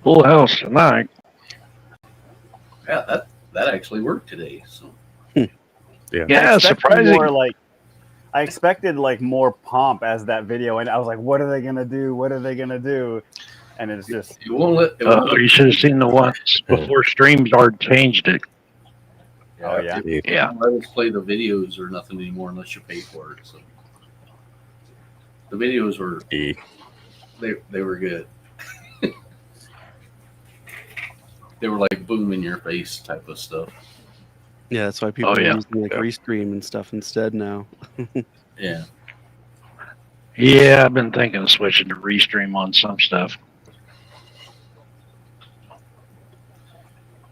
Full house tonight. Yeah, that actually worked today. So Yeah, surprising. More I expected like more pomp as that video, and I was like, "What are they gonna do? What are they gonna do?" And it's just it won't let. It won't You should have seen the ones before StreamYard changed it. Oh, yeah. It won't let us play the videos or nothing anymore unless you pay for it. So the videos were they were good. They were like boom in your face type of stuff. Yeah, that's why people are using like Restream and stuff instead now. Yeah. Yeah, I've been thinking of switching to Restream on some stuff.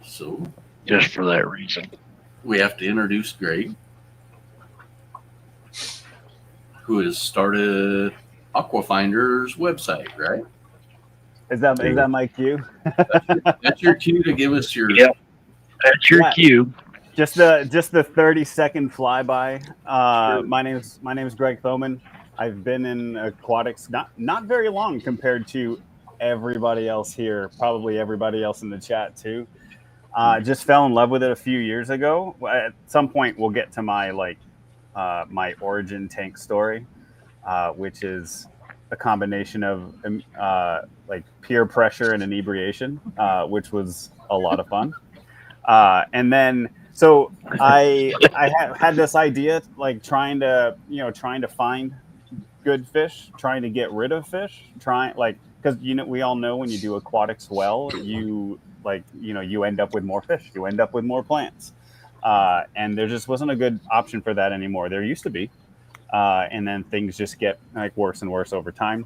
So just for that reason. We have to introduce Greg, who has started Aquafinder's website, right? Is that my cue? That's your cue to give us your. Yep, that's your cue. Just the 30-second flyby. My name's Greg Thoman. I've been in aquatics not very long compared to everybody else here, probably everybody else in the chat too. Just fell in love with it a few years ago. At some point, we'll get to my my origin tank story, which is a combination of peer pressure and inebriation, which was a lot of fun. And then, so I had this idea, like trying to find good fish, trying to get rid of fish, because we all know when you do aquatics well, you end up with more fish, you end up with more plants, and there just wasn't a good option for that anymore. There used to be, and then things just get worse and worse over time.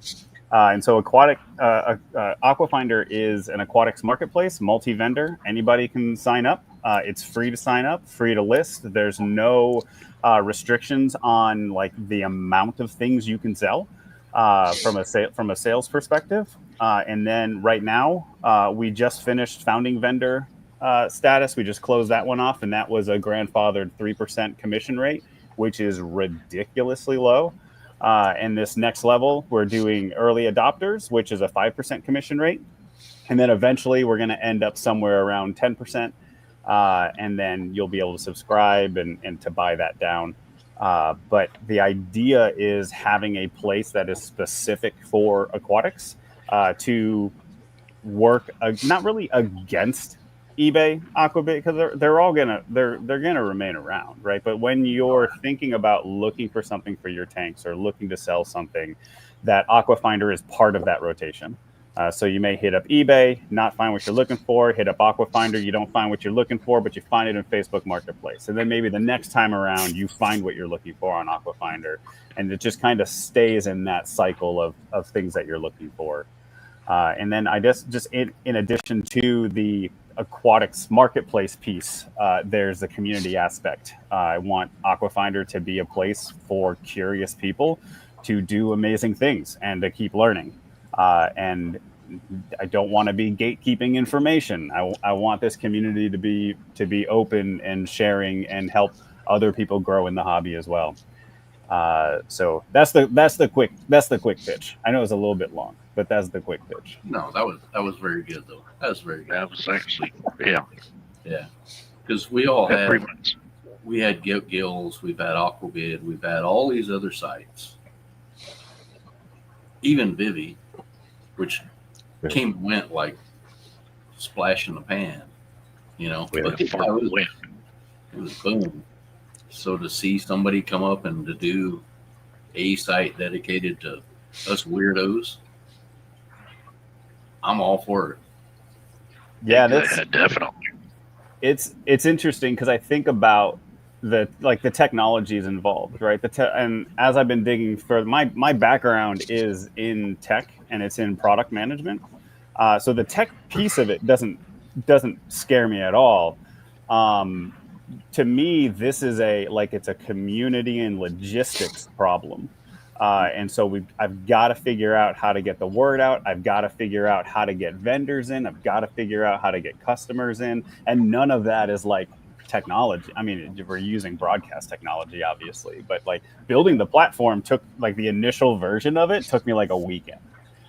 And so Aquafinder is an aquatics marketplace, multi-vendor. Anybody can sign up. It's free to sign up, free to list. There's no restrictions on the amount of things you can sell from a sales perspective. And then right now, we just finished founding vendor status. We just closed that one off, and that was a grandfathered 3% commission rate, which is ridiculously low. And this next level, we're doing early adopters, which is a 5% commission rate. And then eventually we're going to end up somewhere around 10%. And then you'll be able to subscribe and to buy that down. But the idea is having a place that is specific for aquatics to work not really against eBay, Aquabit, because they're gonna remain around, right? But when you're thinking about looking for something for your tanks or looking to sell something, that Aquafinder is part of that rotation. So you may hit up eBay, not find what you're looking for, hit up Aquafinder, you don't find what you're looking for, but you find it in Facebook Marketplace. And then maybe the next time around, you find what you're looking for on Aquafinder. And it just kind of stays in that cycle of things that you're looking for. And then I guess just in addition to the aquatics marketplace piece, there's the community aspect. I want Aquafinder to be a place for curious people to do amazing things and to keep learning. And I don't want to be gatekeeping information. I want this community to be open and sharing and help other people grow in the hobby as well. So that's the quick pitch. I know it's a little bit long, but that's the quick pitch. No, that was very good though. That was very good. That was actually yeah. Because we all had Gills, we've had Aquabid, we've had all these other sites, even Vivi, which came and went like splash in the pan, But it was boom. So to see somebody come up and to do a site dedicated to us weirdos, I'm all for it. Yeah, definitely. It's interesting because I think about the technologies involved, right? And as I've been digging for my background is in tech and it's in product management. So the tech piece of it doesn't scare me at all. To me, this is it's a community and logistics problem. And so I've got to figure out how to get the word out. I've got to figure out how to get vendors in. I've got to figure out how to get customers in. And none of that is technology. I mean, we're using broadcast technology, obviously, but building the platform took the initial version of it took me a weekend,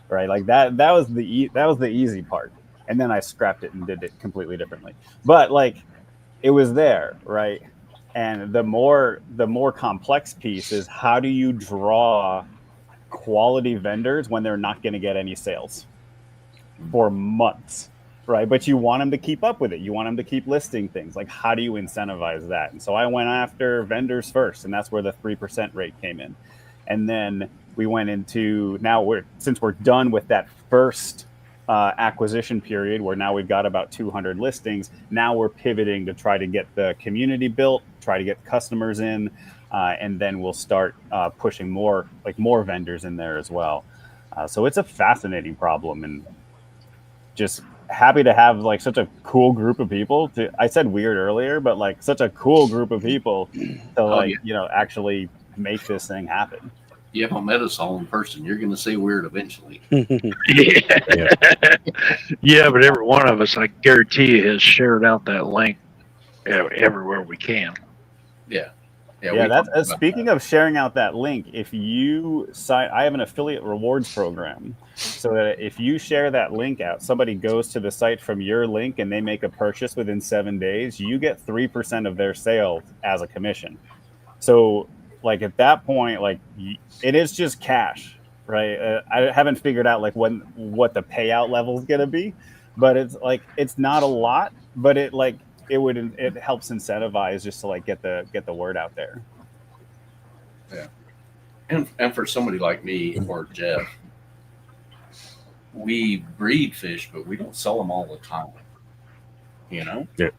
right? That was the easy part. and then I scrapped it and did it completely differently. But like, it was there, right? And the more complex piece is, how do you draw quality vendors when they're not going to get any sales for months, right? But you want them to keep up with it. You want them to keep listing things. Like, how do you incentivize that? And so I went after vendors first, and that's where the 3% rate came in. And then we went into, since we're done with that first acquisition period, where now we've got about 200 listings, now we're pivoting to try to get the community built, try to get customers in, and then we'll start pushing more vendors in there as well. So it's a fascinating problem, and just happy to have like such a cool group of people I said weird earlier, but like such a cool group of people to actually make this thing happen. You haven't met us all in person. You're going to say weird eventually. Yeah, but every one of us, I guarantee you, has shared out that link everywhere we can. Yeah. That's speaking of sharing out that link. If you sign, I have an affiliate rewards program, so that if you share that link out, somebody goes to the site from your link and they make a purchase within 7 days, you get 3% of their sale as a commission. So like at that point, like it is just cash, right? I haven't figured out like what the payout level is going to be, but it's like, it's not a lot, but it helps incentivize just to like get the word out there. Yeah. And for somebody like me or Jeff, we breed fish, but we don't sell them all the time. You know? Yeah.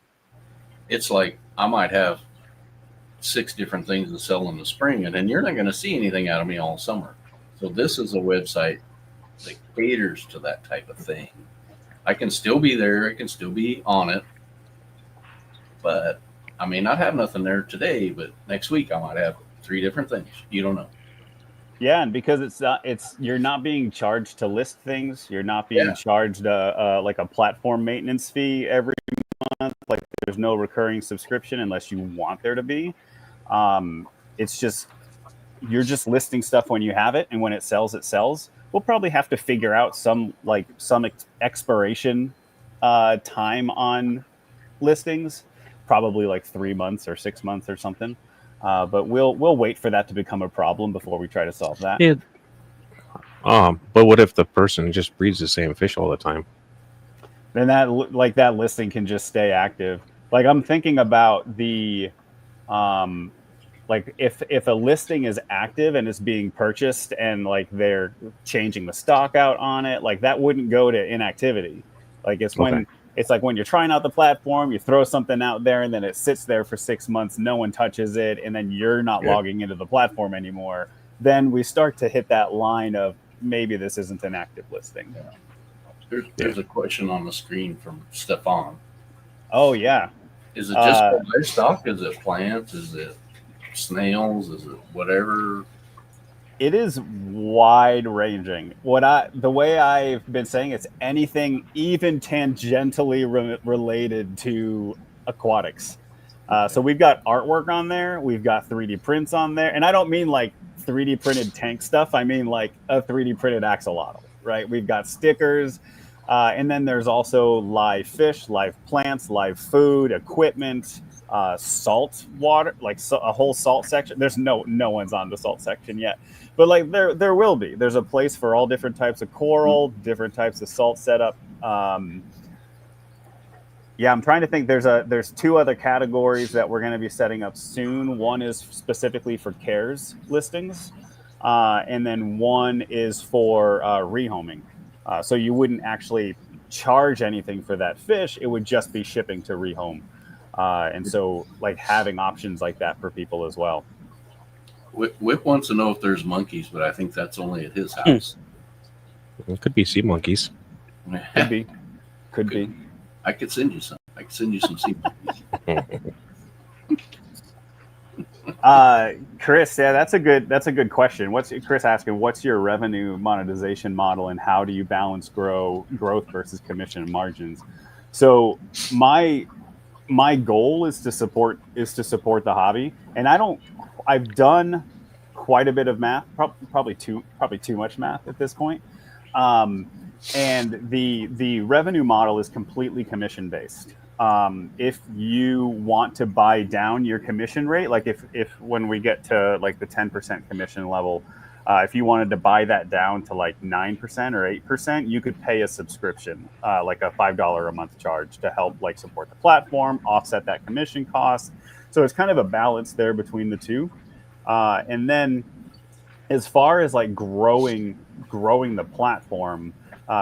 It's like I might have 6 different things to sell in the spring, and then you're not going to see anything out of me all summer. So this is a website that caters to that type of thing. I can still be there. I can still be on it. But I may not have nothing there today, but next week I might have 3 different things. You don't know. Yeah, and because you're not being charged to list things. You're not being charged like a platform maintenance fee every month. Like there's no recurring subscription unless you want there to be. It's just, you're just listing stuff when you have it, and when it sells, it sells. We'll probably have to figure out some expiration time on listings, probably like 3 months or 6 months or something. But we'll wait for that to become a problem before we try to solve that. Yeah. But what if the person just breeds the same fish all the time? Then that listing can just stay active. Like I'm thinking about the, like if a listing is active and it's being purchased and like they're changing the stock out on it, like that wouldn't go to inactivity. Like it's when it's like when you're trying out the platform, you throw something out there and then it sits there for 6 months, no one touches it, and then you're not logging into the platform anymore. Then we start to hit that line of maybe this isn't an active listing. There's a question on the screen from Stefan. Oh yeah. Is it just livestock? Is it plants? Is it snails? Is it whatever? It is wide ranging. The way I've been saying, it's anything even tangentially related to aquatics. So we've got artwork on there. We've got 3D prints on there. And I don't mean like 3D printed tank stuff. I mean like a 3D printed axolotl, right? We've got stickers. And then there's also live fish, live plants, live food, equipment, salt water, like a whole salt section. There's no one's on the salt section yet, but like there will be. There's a place for all different types of coral, different types of salt setup. Yeah, I'm trying to think. There's 2 other categories that we're going to be setting up soon. One is specifically for cares listings, and then one is for rehoming. So you wouldn't actually charge anything for that fish. It would just be shipping to rehome. And so like having options like that for people as well. Whip wants to know if there's monkeys, but I think that's only at his house. It could be sea monkeys. Could be. I could send you some. I could send you some sea monkeys. Chris, yeah, that's a good question. Chris asking, what's your revenue monetization model and how do you balance growth versus commission margins? So my goal is to support the hobby, and I've done quite a bit of math, probably too much math at this point. And the revenue model is completely commission based. If you want to buy down your commission rate, like if when we get to like the 10% commission level, if you wanted to buy that down to like 9% or 8%, you could pay a subscription, like a $5 a month charge to help like support the platform, offset that commission cost. So it's kind of a balance there between the two. And then as far as like growing the platform,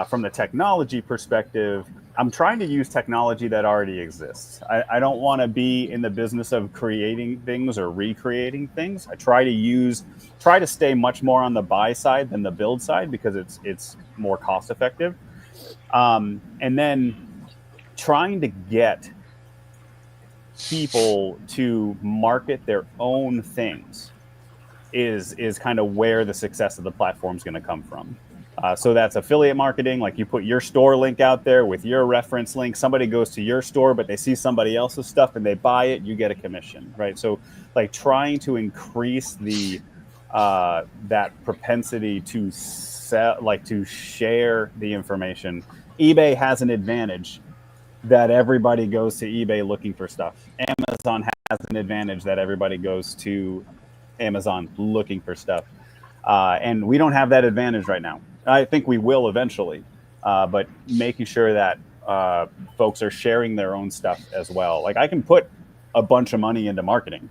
from the technology perspective, I'm trying to use technology that already exists. I don't want to be in the business of creating things or recreating things. I try to stay much more on the buy side than the build side because it's more cost effective. And then trying to get people to market their own things is kind of where the success of the platform is going to come from. So that's affiliate marketing. Like you put your store link out there with your reference link. Somebody goes to your store, but they see somebody else's stuff and they buy it. You get a commission, right? So like trying to increase the that propensity to sell, like to share the information. eBay has an advantage that everybody goes to eBay looking for stuff. Amazon has an advantage that everybody goes to Amazon looking for stuff. And we don't have that advantage right now. I think we will eventually, but making sure that folks are sharing their own stuff as well. Like I can put a bunch of money into marketing.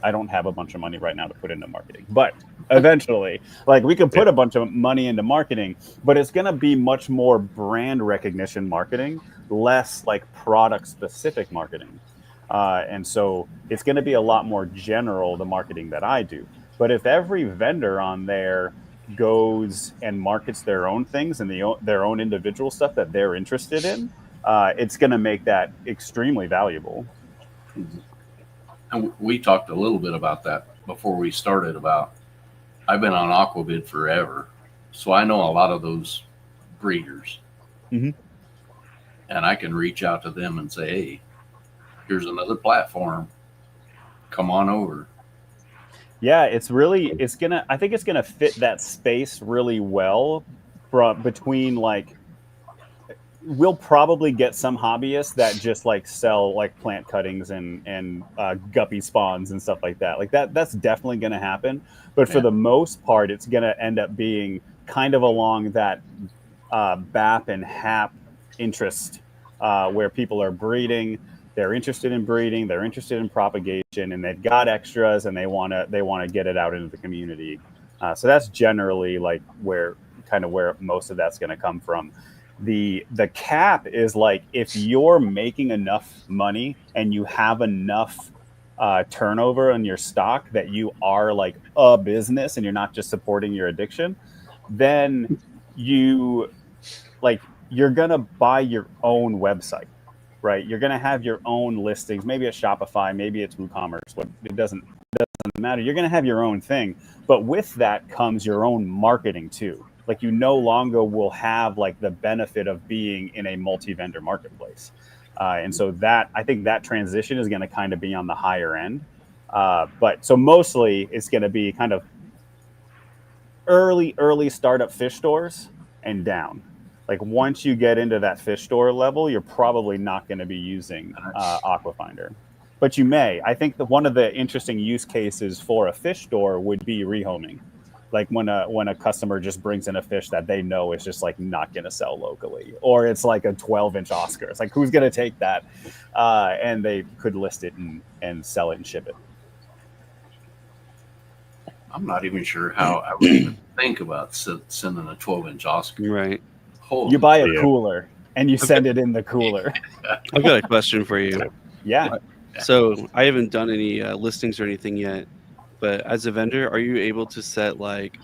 I don't have a bunch of money right now to put into marketing, but eventually, like we can put a bunch of money into marketing, but it's going to be much more brand recognition marketing, less like product specific marketing. And so it's going to be a lot more general, the marketing that I do. But if every vendor on there goes and markets their own things and their own individual stuff that they're interested in, it's going to make that extremely valuable. And we talked a little bit about that before we started about, I've been on Aquavid forever, so I know a lot of those breeders. Mm-hmm. And I can reach out to them and say, hey, here's another platform. Come on over. Yeah, I think it's gonna fit that space really well between like, we'll probably get some hobbyists that just like sell like plant cuttings and guppy spawns and stuff like that. Like that's definitely going to happen. But for the most part, it's going to end up being kind of along that BAP and HAP interest, where people are breeding. They're interested in breeding. They're interested in propagation, and they've got extras, and they want to get it out into the community. So that's generally like where most of that's going to come from. The cap is like if you're making enough money and you have enough turnover on your stock that you are like a business and you're not just supporting your addiction, then you're gonna buy your own website, right? You're gonna have your own listings, maybe it's Shopify, maybe it's WooCommerce, but it doesn't matter. You're gonna have your own thing, but with that comes your own marketing too. Like you no longer will have like the benefit of being in a multi-vendor marketplace. And so that, I think that transition is going to kind of be on the higher end. But so mostly it's going to be kind of early startup fish stores and down. Like once you get into that fish store level, you're probably not going to be using Aquafinder. But you may. I think that one of the interesting use cases for a fish store would be rehoming. Like when a customer just brings in a fish that they know is just like not going to sell locally, or it's like a 12-inch Oscar. It's like, who's going to take that? And they could list it and sell it and ship it. I'm not even sure how I would even think about sending a 12-inch Oscar. Right. You buy a cooler and you send it in the cooler. I've got a question for you. Yeah. So I haven't done any listings or anything yet. But as a vendor, are you able to set like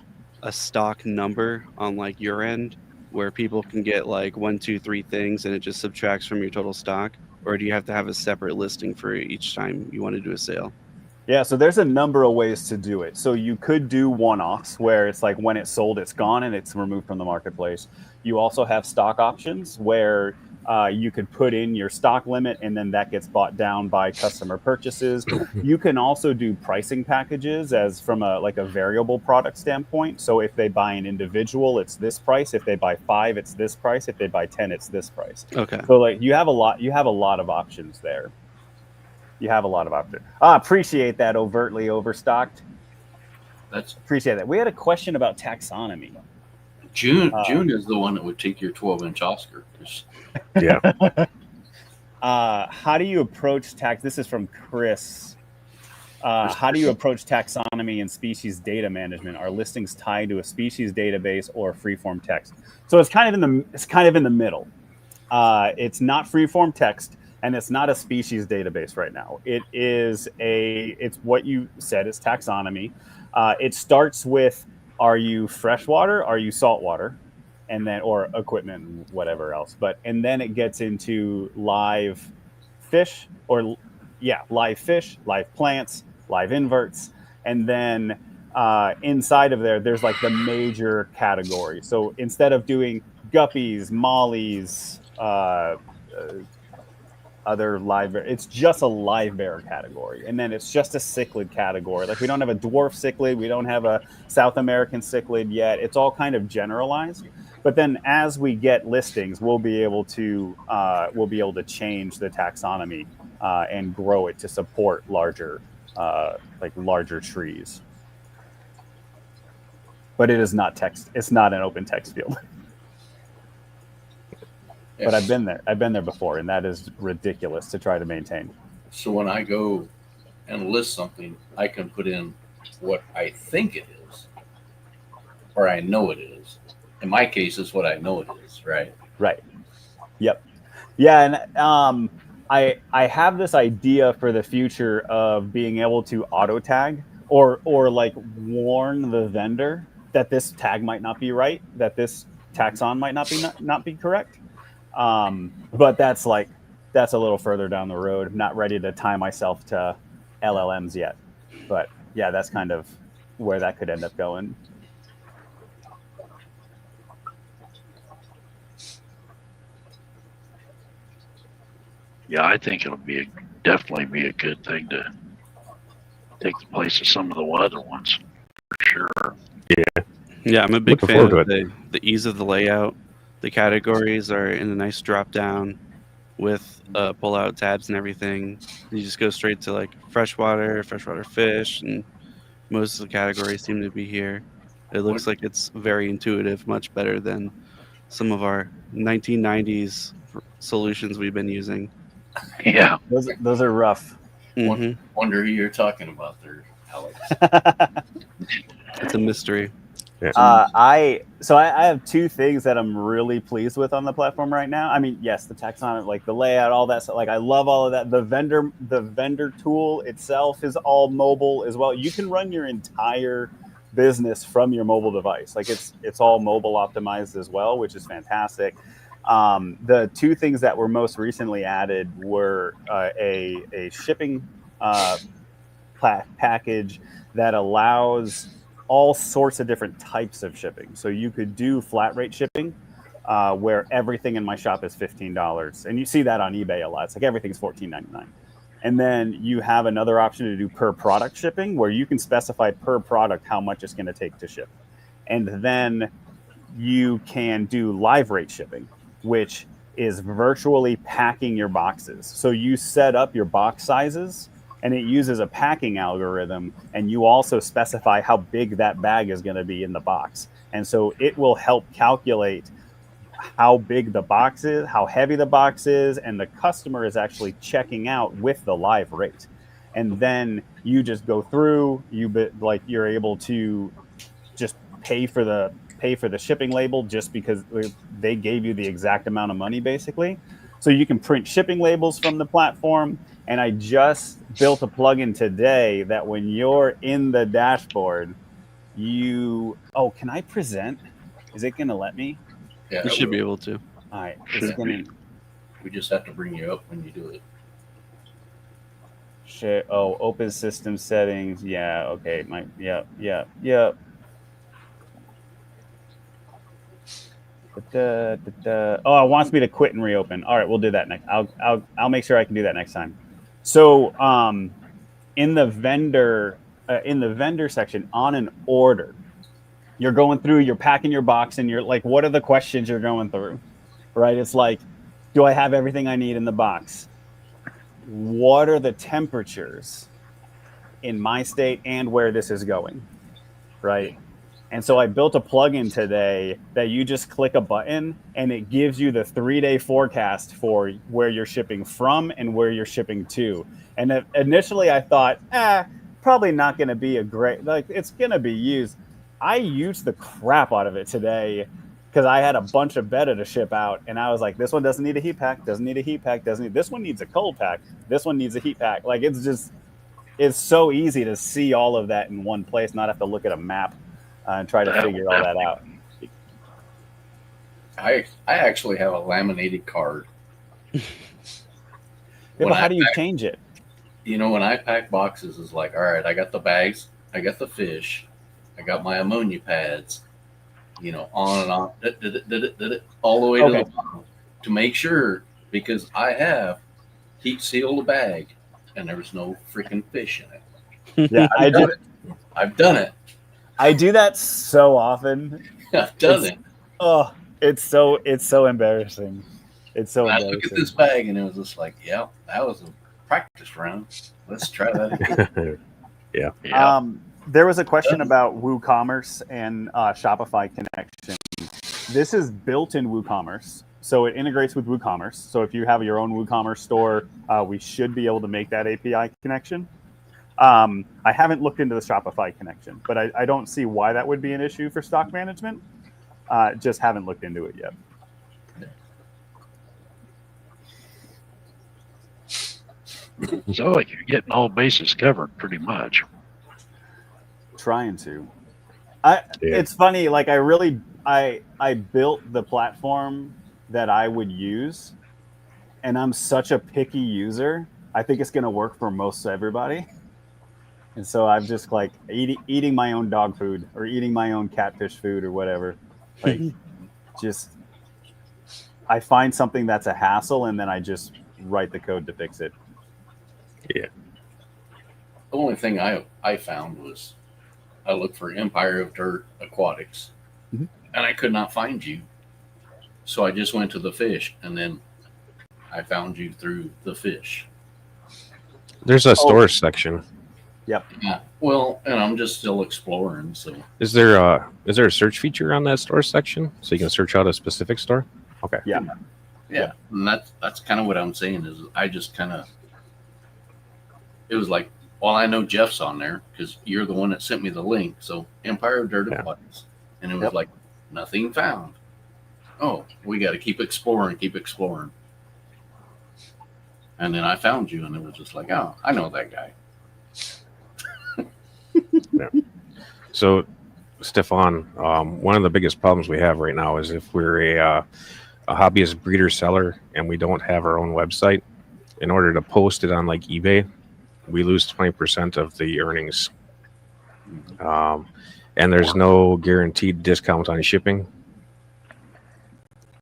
a stock number on like your end where people can get like 1, 2, 3 things and it just subtracts from your total stock? Or do you have to have a separate listing for each time you want to do a sale? Yeah, so there's a number of ways to do it. So you could do one-offs where it's like when it's sold, it's gone and it's removed from the marketplace. You also have stock options where You could put in your stock limit, and then that gets bought down by customer purchases. You can also do pricing packages as from a variable product standpoint. So if they buy an individual, it's this price. If they buy 5, it's this price. If they buy 10, it's this price. Okay. So like you have a lot of options there. You have a lot of options. Appreciate that. Overtly overstocked. Appreciate that. We had a question about taxonomy. June is the one that would take your 12-inch Oscar. Yeah. How do you approach tax? This is from Chris. How do you approach taxonomy and species data management? Are listings tied to a species database or freeform text? So it's kind of in the middle. It's not freeform text, and it's not a species database right now. It's what you said. It's taxonomy. It starts with, are you freshwater? Are you saltwater? And then, or equipment and whatever else. And then it gets into live fish, live plants, live inverts. And then inside of there's like the major categories. So instead of doing guppies, mollies, other live bear, it's just a live bear category. And then it's just a cichlid category. Like we don't have a dwarf cichlid. We don't have a South American cichlid yet. It's all kind of generalized. But then as we get listings, we'll be able to change the taxonomy and grow it to support larger trees. But it is not text. It's not an open text field. But I've been there before, and that is ridiculous to try to maintain. So when I go and list something, I can put in what I think it is, or I know it is. In my case, it's what I know it is, right? Right. Yep. Yeah, and I have this idea for the future of being able to auto tag or like warn the vendor that this tag might not be right, that this taxon might not be correct. But that's a little further down the road. I'm not ready to tie myself to LLMs yet. But yeah, that's kind of where that could end up going. Yeah, I think it'll definitely be a good thing to take the place of some of the other ones, for sure. Yeah, I'm a big fan of the ease of the layout. The categories are in a nice drop down with pull-out tabs and everything. You just go straight to like freshwater fish, and most of the categories seem to be here. It looks like it's very intuitive, much better than some of our 1990s solutions we've been using. Yeah, those are rough. Mm-hmm. Wonder who you're talking about there, Alex. It's a mystery. Yeah. I have two things that I'm really pleased with on the platform right now. I mean, yes, the taxonomy, like the layout, all that stuff. Like I love all of that. The vendor tool itself is all mobile as well. You can run your entire business from your mobile device. Like it's all mobile optimized as well, which is fantastic. The two things that were most recently added were a shipping package that allows all sorts of different types of shipping. So you could do flat rate shipping, where everything in my shop is $15, and you see that on eBay a lot. It's like everything's $14.99. And then you have another option to do per product shipping, where you can specify per product how much it's going to take to ship. And then you can do live rate shipping, which is virtually packing your boxes. So you set up your box sizes, and it uses a packing algorithm, and you also specify how big that bag is going to be in the box. And so it will help calculate how big the box is, how heavy the box is, and the customer is actually checking out with the live rate. And then you just go through, you're able to just pay for the shipping label just because they gave you the exact amount of money, basically. So you can print shipping labels from the platform. And I just built a plugin today that when you're in the dashboard, can I present? Is it going to let me? Yeah, You should be able to. All right. We just have to bring you up when you do it. Share. Oh, open system settings. Yeah. Okay. Yep. Oh, it wants me to quit and reopen. All right, we'll do that next. I'll make sure I can do that next time. So in the vendor section on an order, you're going through, you're packing your box, and you're like, what are the questions you're going through? Right? It's like, do I have everything I need in the box? What are the temperatures in my state and where this is going? Right? And so I built a plugin today that you just click a button and it gives you the 3-day forecast for where you're shipping from and where you're shipping to. And initially I thought, probably not going to be a great, like, it's going to be used. I used the crap out of it today because I had a bunch of beta to ship out. And I was like, this one doesn't need a heat pack, doesn't need a heat pack, this one needs a cold pack. This one needs a heat pack. Like, it's so easy to see all of that in one place, not have to look at a map. And try to figure all that out. I actually have a laminated card. How do you change it? When I pack boxes, it's like, all right, I got the bags, I got the fish, I got my ammonia pads, on and on, all the way to the bottom to make sure, because I have heat sealed the bag and there's no freaking fish in it. Yeah, I've done it. I do that so often. I've done it. Oh, it's so embarrassing. It's so embarrassing. I look at this bag and it was just like, yeah, that was a practice round. Let's try that again. Yeah. There was a question about WooCommerce and Shopify connection. This is built in WooCommerce, so it integrates with WooCommerce. So if you have your own WooCommerce store, we should be able to make that API connection. I haven't looked into the Shopify connection, but I don't see why that would be an issue for stock management. Just haven't looked into it yet. So like you're getting all bases covered pretty much. Trying to. It's funny, like I built the platform that I would use, and I'm such a picky user. I think it's going to work for most everybody. And so I'm just like eating my own dog food or eating my own catfish food or whatever. Like, I find something that's a hassle and then I just write the code to fix it. Yeah. The only thing I found was I looked for Empire of Dirt Aquatics, and I could not find you. So I just went to the fish, and then I found you through the fish. There's a storage section. Yep. Yeah. Well, and I'm just still exploring. So Is there a search feature on that store section so you can search out a specific store? Okay. Yeah. Yeah. And that's kind of what I'm saying is I just kind of, it was like, well, I know Jeff's on there because you're the one that sent me the link. So Empire of Dirt Aquatics. And it was like, nothing found. Oh, we got to keep exploring. And then I found you and it was just like, oh, I know that guy. So, Stefan, one of the biggest problems we have right now is if we're a hobbyist breeder seller and we don't have our own website, in order to post it on like eBay, we lose 20% of the earnings. And there's no guaranteed discount on shipping.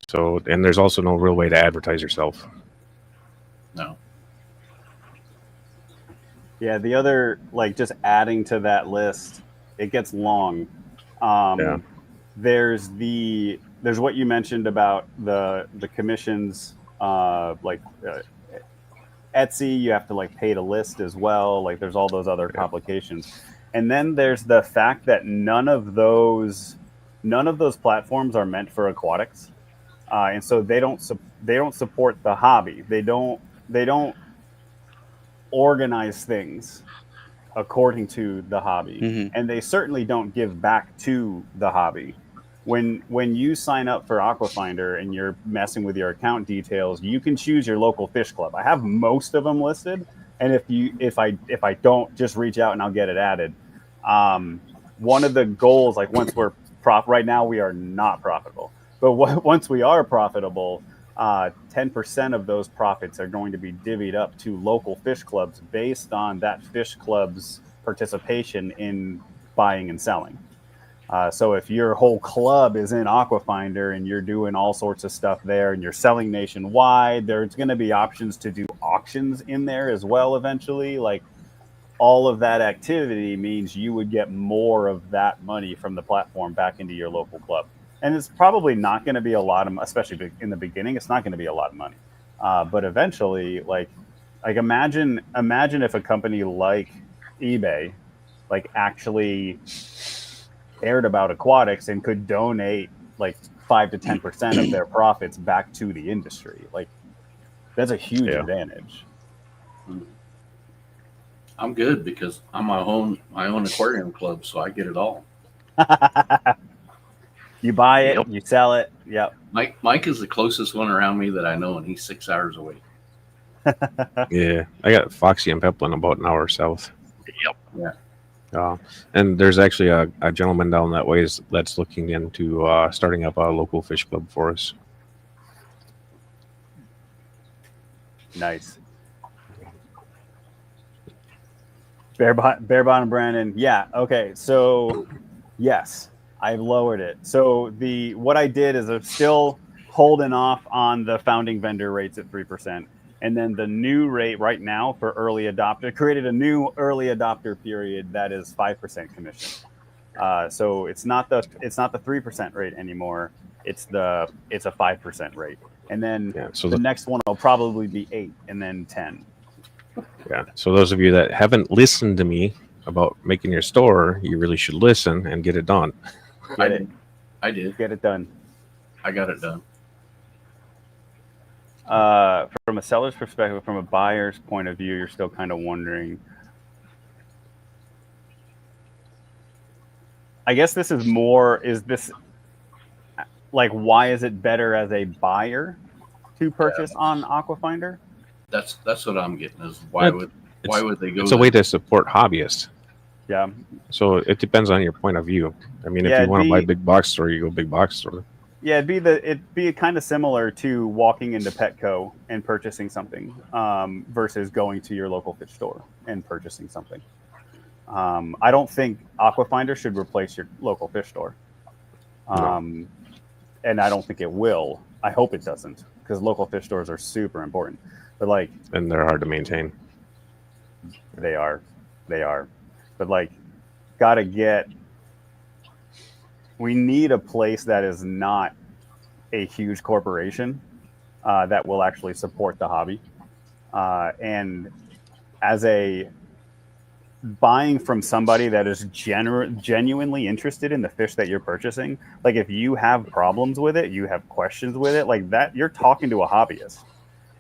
So, and there's also no real way to advertise yourself. No. Yeah, the other, like, just adding to that list, it gets long. There's what you mentioned about the commissions, Etsy, you have to like pay to list as well. Like, there's all those other complications. And then there's the fact that none of those platforms are meant for aquatics. And so they don't support the hobby. They don't organize things according to the hobby, and they certainly don't give back to the hobby. When you sign up for Aquafinder and you're messing with your account details, you can choose your local fish club. I have most of them listed, and if I don't, just reach out and I'll get it added. One of the goals, like, once we're right now we are not profitable, but once we are profitable, 10% of those profits are going to be divvied up to local fish clubs based on that fish club's participation in buying and selling. So if your whole club is in Aquafinder and you're doing all sorts of stuff there and you're selling nationwide, there's going to be options to do auctions in there as well eventually. Like all of that activity means you would get more of that money from the platform back into your local club. And it's probably not going to be a lot of, especially in the beginning, it's not going to be a lot of money. But eventually, like imagine if a company like eBay, like actually cared about aquatics and could donate like 5 to 10% of their profits back to the industry. Like that's a huge advantage. I'm good because I'm my own aquarium club, so I get it all. You buy it, you sell it. Yep. Mike is the closest one around me that I know, and he's 6 hours away. Yeah, I got Foxy and Peplin about an hour south. Yep. Yeah. And there's actually a gentleman down that way that's looking into starting up a local fish club for us. Nice. Bare bottom Brandon. Yeah. Okay. So yes, I've lowered it. So what I did is I'm still holding off on the founding vendor rates at 3%. And then the new rate right now for early adopter, created a new early adopter period that is 5% commission. So it's not the 3% rate anymore. It's a 5% rate. And then the next one will probably be 8 and then 10. Yeah. So those of you that haven't listened to me about making your store, you really should listen and get it done. I did. Get it done. I got it done. From a seller's perspective, from a buyer's point of view, you're still kind of wondering. I guess this is more, is this like, why is it better as a buyer to purchase on Aquafinder? That's what I'm getting is why would they go? It's a way to support hobbyists. Yeah. So it depends on your point of view. I mean, if you want to buy big box store, you go big box store. Yeah, it'd be kind of similar to walking into Petco and purchasing something versus going to your local fish store and purchasing something. I don't think Aquafinder should replace your local fish store. And I don't think it will. I hope it doesn't, because local fish stores are super important. But and they're hard to maintain. They are. But we need a place that is not a huge corporation that will actually support the hobby. And as buying from somebody that is genuinely interested in the fish that you're purchasing, like if you have problems with it, you have questions with it, like that, you're talking to a hobbyist.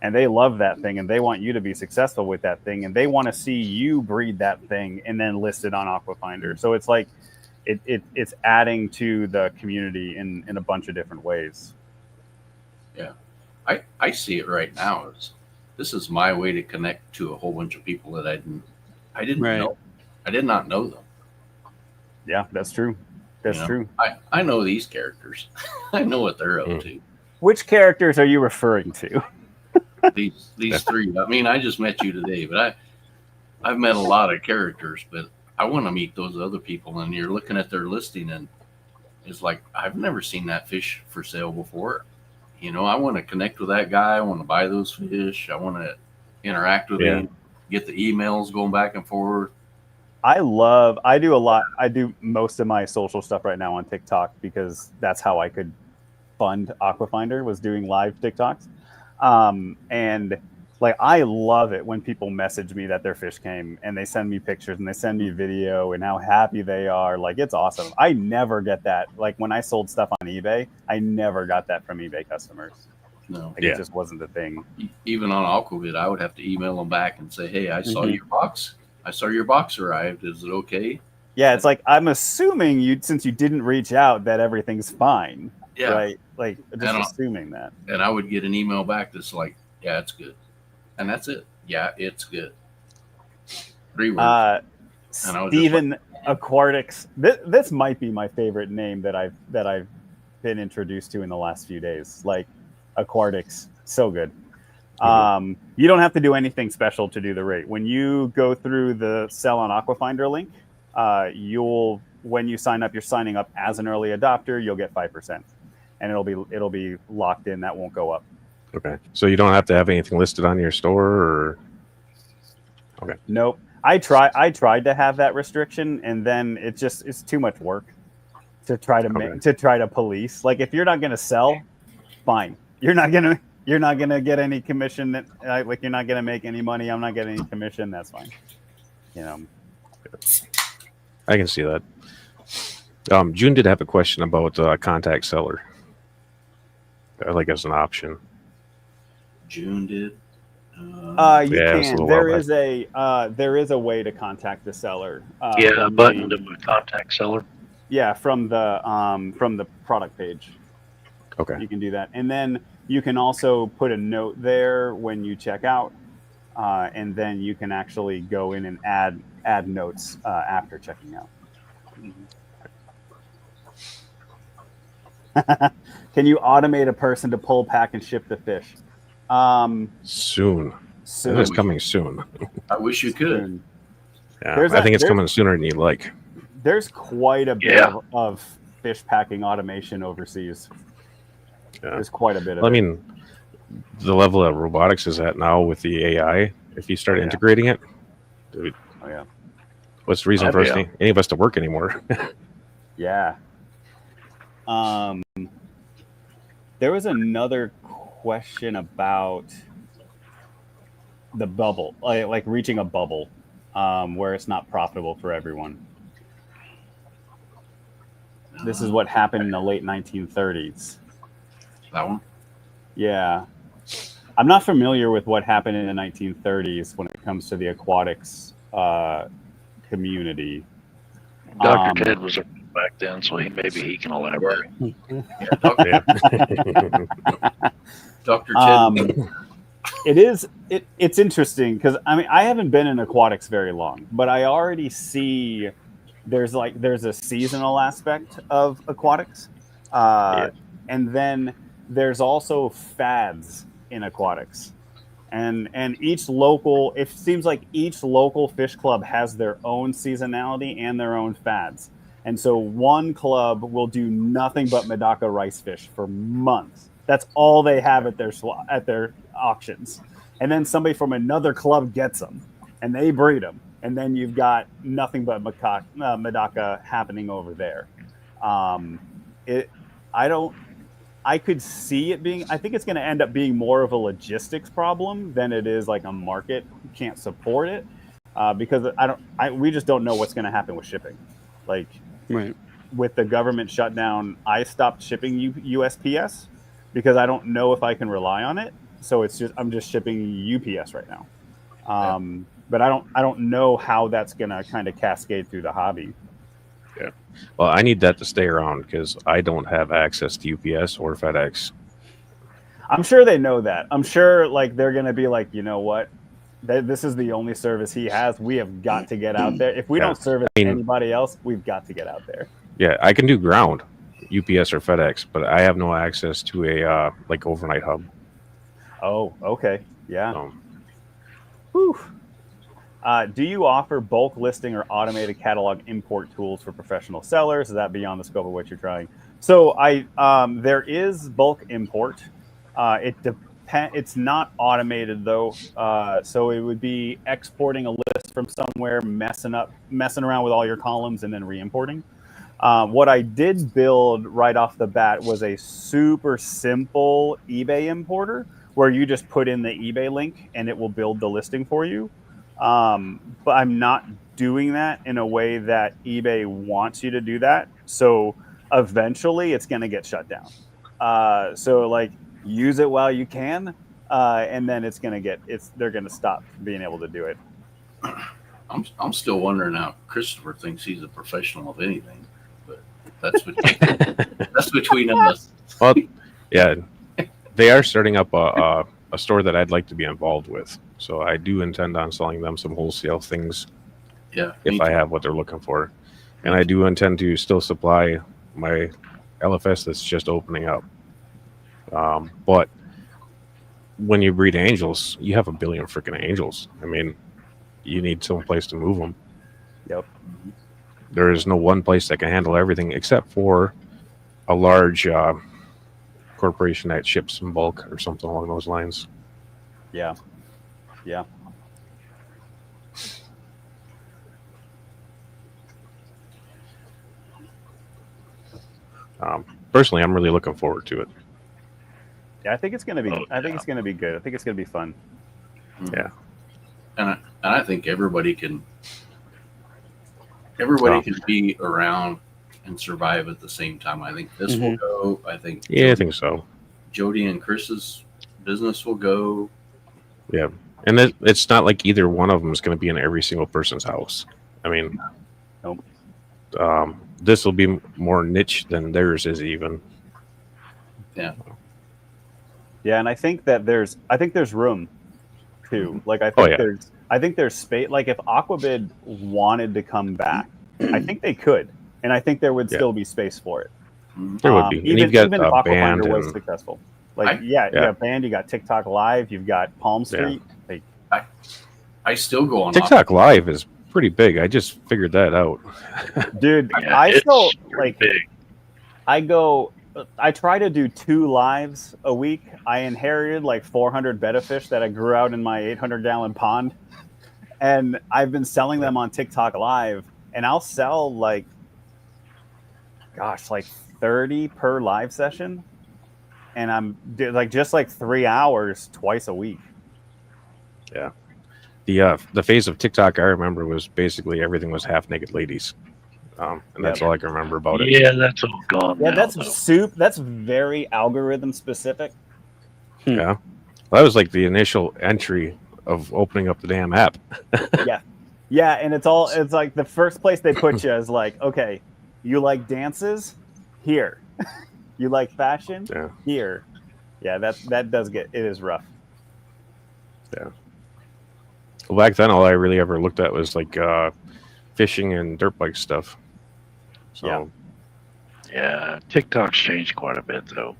And they love that thing, and they want you to be successful with that thing, and they want to see you breed that thing and then list it on Aquafinder. So it's like it's adding to the community in a bunch of different ways. Yeah, I see it right now as this is my way to connect to a whole bunch of people that I didn't know. I did not know them. Yeah, that's true. That's true. I know these characters. I know what they're up to. Which characters are you referring to? These three. I mean, I just met you today, but I've met a lot of characters, but I want to meet those other people. And you're looking at their listing, and it's like, I've never seen that fish for sale before. I want to connect with that guy. I want to buy those fish. I want to interact with him, get the emails going back and forth. I do most of my social stuff right now on TikTok because that's how I could fund Aquafinder, was doing live TikToks. And I love it when people message me that their fish came and they send me pictures and they send me video and how happy they are. Like, it's awesome. I never get that. Like when I sold stuff on eBay, I never got that from eBay customers. No, it just wasn't the thing. Even on Aquavid, I would have to email them back and say, "Hey, I saw your box. I saw your box arrived. Is it okay?" Yeah, it's like, I'm assuming since you didn't reach out, that everything's fine. Yeah. Right. Like, just assuming that. And I would get an email back that's like, "Yeah, it's good," and that's it. Yeah, it's good. 3 words. Steven Aquatics. This might be my favorite name that I've been introduced to in the last few days. Like, Aquatics, so good. You don't have to do anything special to do the rate. When you go through the sell on Aquafinder link, when you sign up, you're signing up as an early adopter. You'll get 5%, and it'll be locked in. That won't go up. Okay. So you don't have to have anything listed on your store, or okay. Nope. I tried to have that restriction, and then it's too much work to try to police. Like, if you're not going to sell, fine. You're not gonna get any commission. Like, you're not gonna make any money. I'm not getting any commission. That's fine. You know. I can see that. June did have a question about contact seller. Like, as an option. June did. You Yeah, can. There is a way to contact the seller. A button to contact seller. Yeah, from the product page. Okay. You can do that, and then you can also put a note there when you check out, and then you can actually go in and add notes after checking out. Can you automate a person to pull, pack, and ship the fish? Soon. Soon. It's coming soon. I wish you could. Yeah, I think it's coming sooner than you'd like. There's quite a bit of fish packing automation overseas. Yeah. There's quite a bit of I mean, the level that robotics is at now with the AI, if you start integrating it, dude, what's the reason for any of us to work anymore? Yeah. There was another question about the bubble, like reaching a bubble where it's not profitable for everyone. This is what happened in the late 1930s. That one? Yeah. I'm not familiar with what happened in the 1930s when it comes to the aquatics community. Dr. Ted was back then, so maybe he can elaborate. Dr. Ted. It's interesting because I haven't been in aquatics very long, but I already see there's a seasonal aspect of aquatics, and then there's also fads in aquatics, and it seems like each local fish club has their own seasonality and their own fads. And so one club will do nothing but Medaka rice fish for months. That's all they have at their auctions. And then somebody from another club gets them, and they breed them. And then you've got nothing but Medaka happening over there. I could see it being. I think it's going to end up being more of a logistics problem than it is like a market can't support it, because we just don't know what's going to happen with shipping. Like, right. With the government shutdown, I stopped shipping USPS because I don't know if I can rely on it. So I'm just shipping UPS right now. But I don't know how that's going to kind of cascade through the hobby. Yeah. Well, I need that to stay around because I don't have access to UPS or FedEx. I'm sure they know that. I'm sure they're going to be like, you know what? This is the only service he has. We have got to get out there. If we don't service anybody else, we've got to get out there. Yeah, I can do ground, UPS or FedEx, but I have no access to a overnight hub. Oh, okay. Yeah. Whew. Do you offer bulk listing or automated catalog import tools for professional sellers? Is that beyond the scope of what you're trying? So there is bulk import. It's not automated though. So it would be exporting a list from somewhere, messing around with all your columns, and then re-importing. What I did build right off the bat was a super simple eBay importer where you just put in the eBay link and it will build the listing for you. But I'm not doing that in a way that eBay wants you to do that. So eventually it's going to get shut down. So use it while you can. And then they're going to stop being able to do it. I'm still wondering how Christopher thinks he's a professional of anything, but that's between us. Well, yeah, they are starting up a store that I'd like to be involved with. So I do intend on selling them some wholesale things. Yeah, if I have what they're looking for, and I do intend to still supply my LFS that's just opening up. But when you breed angels, you have a billion freaking angels. I mean, you need some place to move them. Yep. there is no one place that can handle everything except for a large corporation that ships in bulk or something along those lines. Yeah. Yeah. Personally, I'm really looking forward to it. Yeah, I think it's gonna be. Oh, I think yeah. it's gonna be good. I think it's gonna be fun. Yeah. And I think everybody can be around and survive at the same time. I think this will go. I think Yeah, I think so. Jody and Chris's business will go. Yeah, and it's not like either one of them is going to be in every single person's house. I mean, Nope. This will be more niche than theirs is even. Yeah. Yeah, and I think that there's room too. Like I think Oh, yeah. there's space. Like if Aquabid wanted to come back, I think they could, and I think there would Yeah. still be space for it. There would be. And Even you've got if a band Aquafinder was and successful. Like you Yeah. got band, you got TikTok Live, you've got Palm Street. Like, I still go on TikTok Live is pretty big. I just figured that out. dude, Yeah, I it's still pretty like. big. I try to do 2 lives a week. I inherited like 400 betta fish that I grew out in my 800-gallon pond, and I've been selling them on TikTok Live. And I'll sell like 30 per live session, and I'm like just like 3 hours twice a week. Yeah. The phase of TikTok I remember was basically everything was half naked ladies, and that's all I can remember about it. Yeah, that's all gone. Yeah, now, that's though. That's very algorithm specific. Yeah, well, that was like the initial entry of opening up the damn app. Yeah, and it's like the first place they put you is like, okay, you like dances? Here. You like fashion? Yeah. Here. Yeah, that does it is rough. Yeah. Well, back then, all I really ever looked at was like fishing and dirt bike stuff. So Yeah, TikTok's changed quite a bit, though.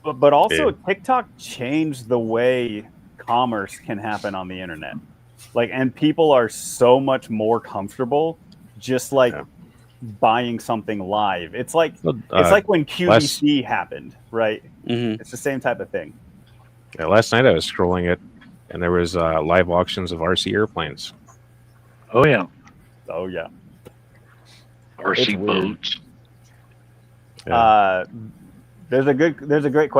But also Yeah. TikTok changed the way commerce can happen on the internet. Like, and people are so much more comfortable just like buying something live. It's like it's like when QVC happened, right? Mm-hmm. It's the same type of thing. yeah, last night I was scrolling it, and there was live auctions of RC airplanes. Oh yeah, Oh yeah. RC weird. boats. Yeah. There's a great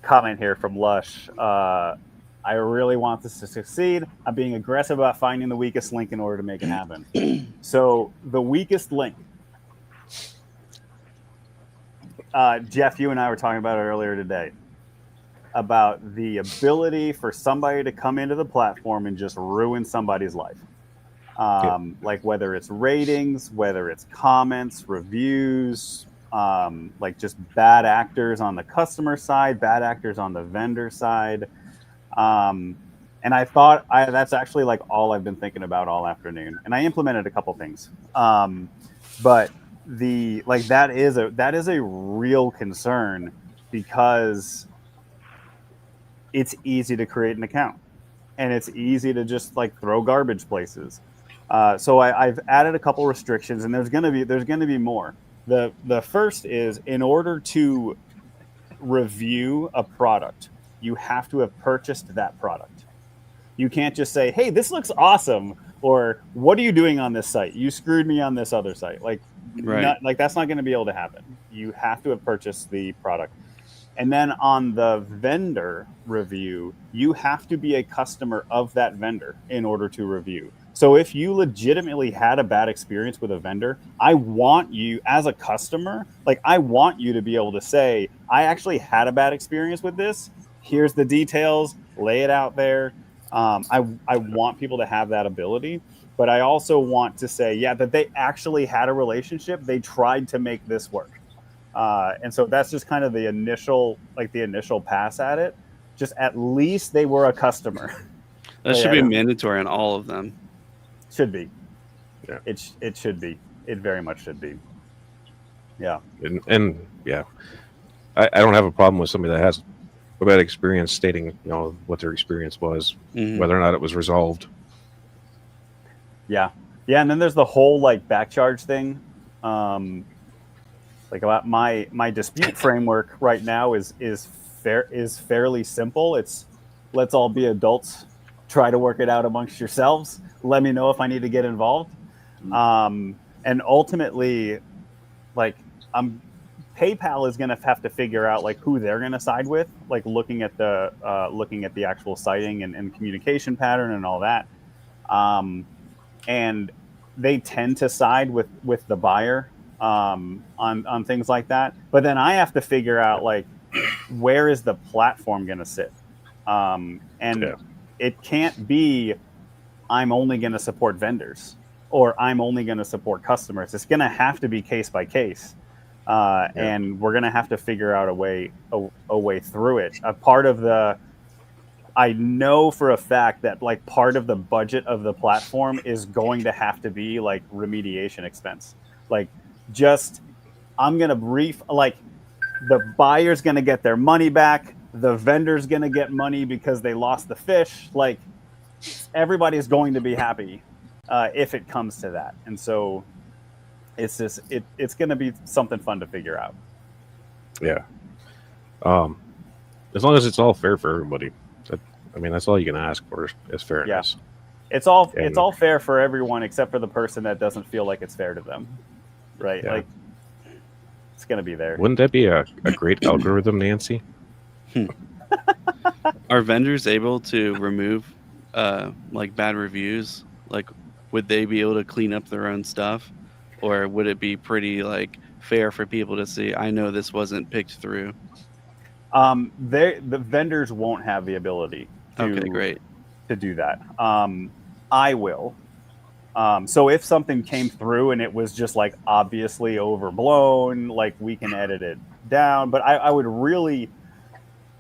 comment here from Lush. I really want this to succeed. I'm being aggressive about finding the weakest link in order to make it happen. So the weakest link, Jeff, you and I were talking about it earlier today, about the ability for somebody to come into the platform and just ruin somebody's life. Like whether it's ratings, whether it's comments, reviews, like just bad actors on the customer side, bad actors on the vendor side. And I thought that's actually like all I've been thinking about all afternoon. And I implemented a couple things. But that is a real concern because it's easy to create an account and it's easy to just like throw garbage places. So I've added a couple restrictions, and there's gonna be more. The first is, in order to review a product, you have to have purchased that product. You can't just say, "Hey, this looks awesome," or "What are you doing on this site? You screwed me on this other site." Like, that's not going to be able to happen. You have to have purchased the product. And then on the vendor review, you have to be a customer of that vendor in order to review. So if you legitimately had a bad experience with a vendor, I want you as a customer, like I want you to be able to say, I actually had a bad experience with this. Here's the details, lay it out there. I want people to have that ability, but I also want to say, yeah, that they actually had a relationship. They tried to make this work. And so that's just kind of the initial pass at it. Just at least they were a customer. That should be mandatory on all of them. Should be. Yeah. It should be. It very much should be. Yeah. And yeah, I don't have a problem with somebody that has a bad experience stating, what their experience was, whether or not it was resolved. Yeah. Yeah, and then there's the whole like back charge thing. Like about my dispute framework right now is fairly simple. It's let's all be adults, try to work it out amongst yourselves. Let me know if I need to get involved. And ultimately, like PayPal is going to have to figure out like who they're going to side with, like looking at the actual citing and communication pattern and all that. And they tend to side with the buyer on things like that. But then I have to figure out like where is the platform going to sit, and it can't be I'm only going to support vendors or I'm only going to support customers. It's going to have to be case by case, and we're going to have to figure out a way through it. A part of I know for a fact that like part of the budget of the platform is going to have to be like remediation expense. Like just I'm going to like the buyer's going to get their money back. The vendor's going to get money because they lost the fish. Like everybody's going to be happy if it comes to that. And so it's just, it's going to be something fun to figure out. Yeah. As long as it's all fair for everybody. I mean, that's all you can ask for is fairness. Yeah. It's all fair for everyone except for the person that doesn't feel like it's fair to them. Right? Yeah. Like it's going to be there. Wouldn't that be a great algorithm, Nancy? Are vendors able to remove like bad reviews? Like would they be able to clean up their own stuff? Or would it be pretty like fair for people to see, I know this wasn't picked through? The vendors won't have the ability to do that. I will. So if something came through and it was just like obviously overblown, like we can edit it down. But I would really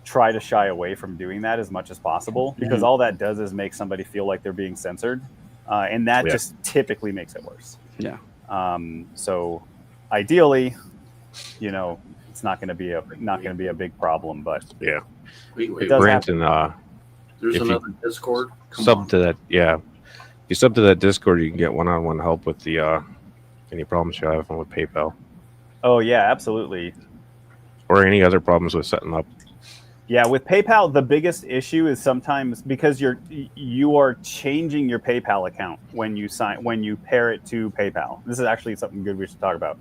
try to shy away from doing that as much as possible, because all that does is make somebody feel like they're being censored. And that just typically makes it worse. Yeah. So ideally, it's not going to be a big problem, but yeah. Wait, Brandon, there's another Discord. To that, yeah. If you sub to that Discord, you can get one-on-one help with the any problems you're having with PayPal. Oh yeah, absolutely. Or any other problems with setting up. Yeah, with PayPal, the biggest issue is sometimes because you are changing your PayPal account when you pair it to PayPal. This is actually something good we should talk about.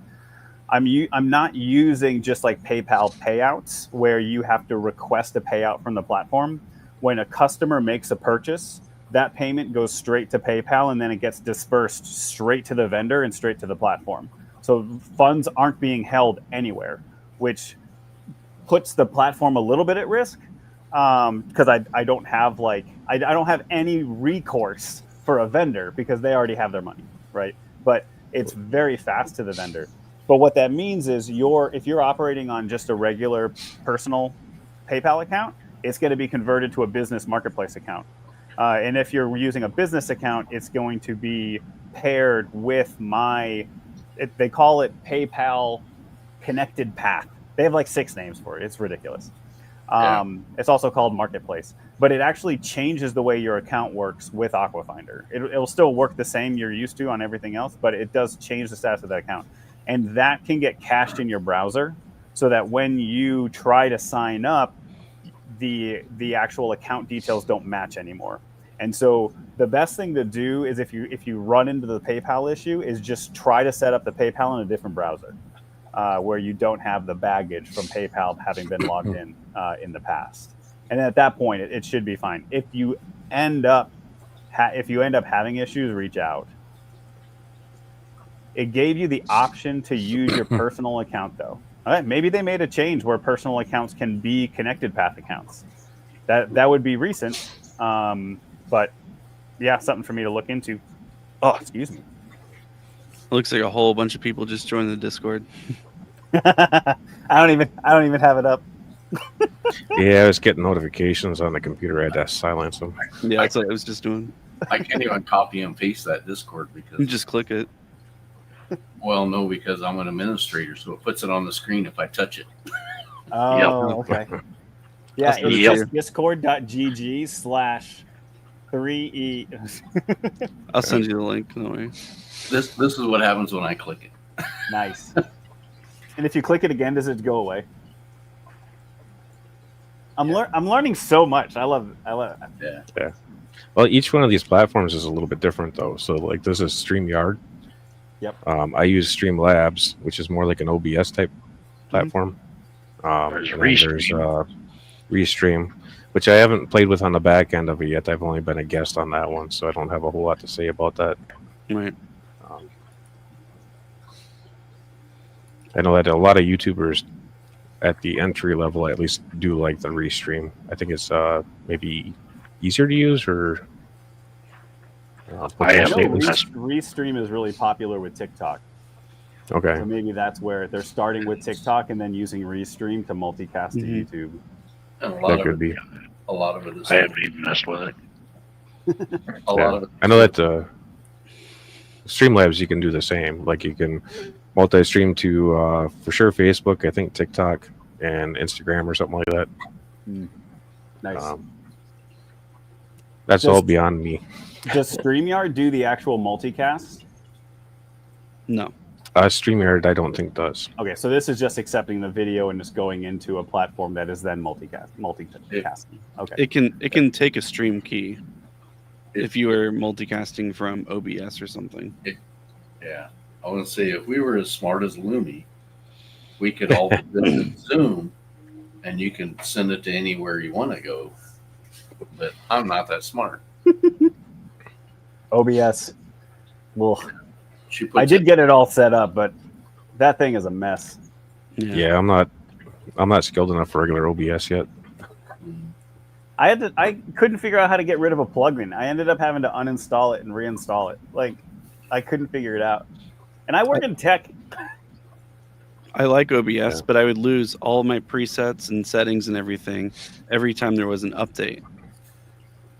I'm not using just like PayPal payouts where you have to request a payout from the platform. When a customer makes a purchase, that payment goes straight to PayPal and then it gets dispersed straight to the vendor and straight to the platform. So funds aren't being held anywhere, which puts the platform a little bit at risk, because I don't have I don't have any recourse for a vendor because they already have their money, right? But it's very fast to the vendor. But what that means is if you're operating on just a regular personal PayPal account, it's going to be converted to a business marketplace account. And if you're using a business account, it's going to be paired with they call it PayPal Connected Path. They have like 6 names for it. It's ridiculous. It's also called Marketplace, but it actually changes the way your account works with Aquafinder. It'll still work the same you're used to on everything else, but it does change the status of that account. And that can get cached in your browser so that when you try to sign up, the actual account details don't match anymore. And so the best thing to do is if you run into the PayPal issue is just try to set up the PayPal in a different browser. Where you don't have the baggage from PayPal having been logged in the past, and at that point it should be fine. If you end up having issues, reach out. It gave you the option to use your personal account, though. All right, maybe they made a change where personal accounts can be connected path accounts. That would be recent, but yeah, something for me to look into. Oh, excuse me. It looks like a whole bunch of people just joined the Discord. I don't even have it up. Yeah, I was getting notifications on the computer. I had to silence them. Yeah, that's what I was just doing. I can't even copy and paste that Discord because you just click it. Well, no, because I'm an administrator, so it puts it on the screen if I touch it. Oh, okay. Yeah, it's just discord.gg/ 3E. I'll send you the link. Don't worry. This is what happens when I click it. Nice. And if you click it again, does it go away? I'm learning so much. I love it. Yeah. Well, each one of these platforms is a little bit different, though. So, like, this is StreamYard. Yep. I use Streamlabs, which is more like an OBS type platform. There's and then there's Restream. Restream, which I haven't played with on the back end of it yet. I've only been a guest on that one, so I don't have a whole lot to say about that. Right. I know that a lot of YouTubers at the entry level at least do like the Restream. I think it's maybe easier to use, or I have Restream is really popular with TikTok. okay. So maybe that's where they're starting with TikTok and then using Restream to multicast to YouTube. And That could be. a lot of it is. I haven't even messed with it. A lot of it. I know that Streamlabs you can do the same. Like you can multi-stream to for sure Facebook, I think TikTok and Instagram or something like that. Nice. That's all beyond me. Does StreamYard do the actual multicast? No. StreamYard I don't think does. Okay, so this is just accepting the video and just going into a platform that is then multicasting. Okay. It can take a stream key if you are multicasting from OBS or something. Yeah. I want to say if we were as smart as Looney, we could all visit Zoom and you can send it to anywhere you want to go. But I'm not that smart. OBS. Well, I did get it all set up, but that thing is a mess. Yeah, I'm not skilled enough for regular OBS yet. I couldn't figure out how to get rid of a plugin. I ended up having to uninstall it and reinstall it. Like, I couldn't figure it out. And I work in tech. I like OBS, but I would lose all my presets and settings and everything every time there was an update.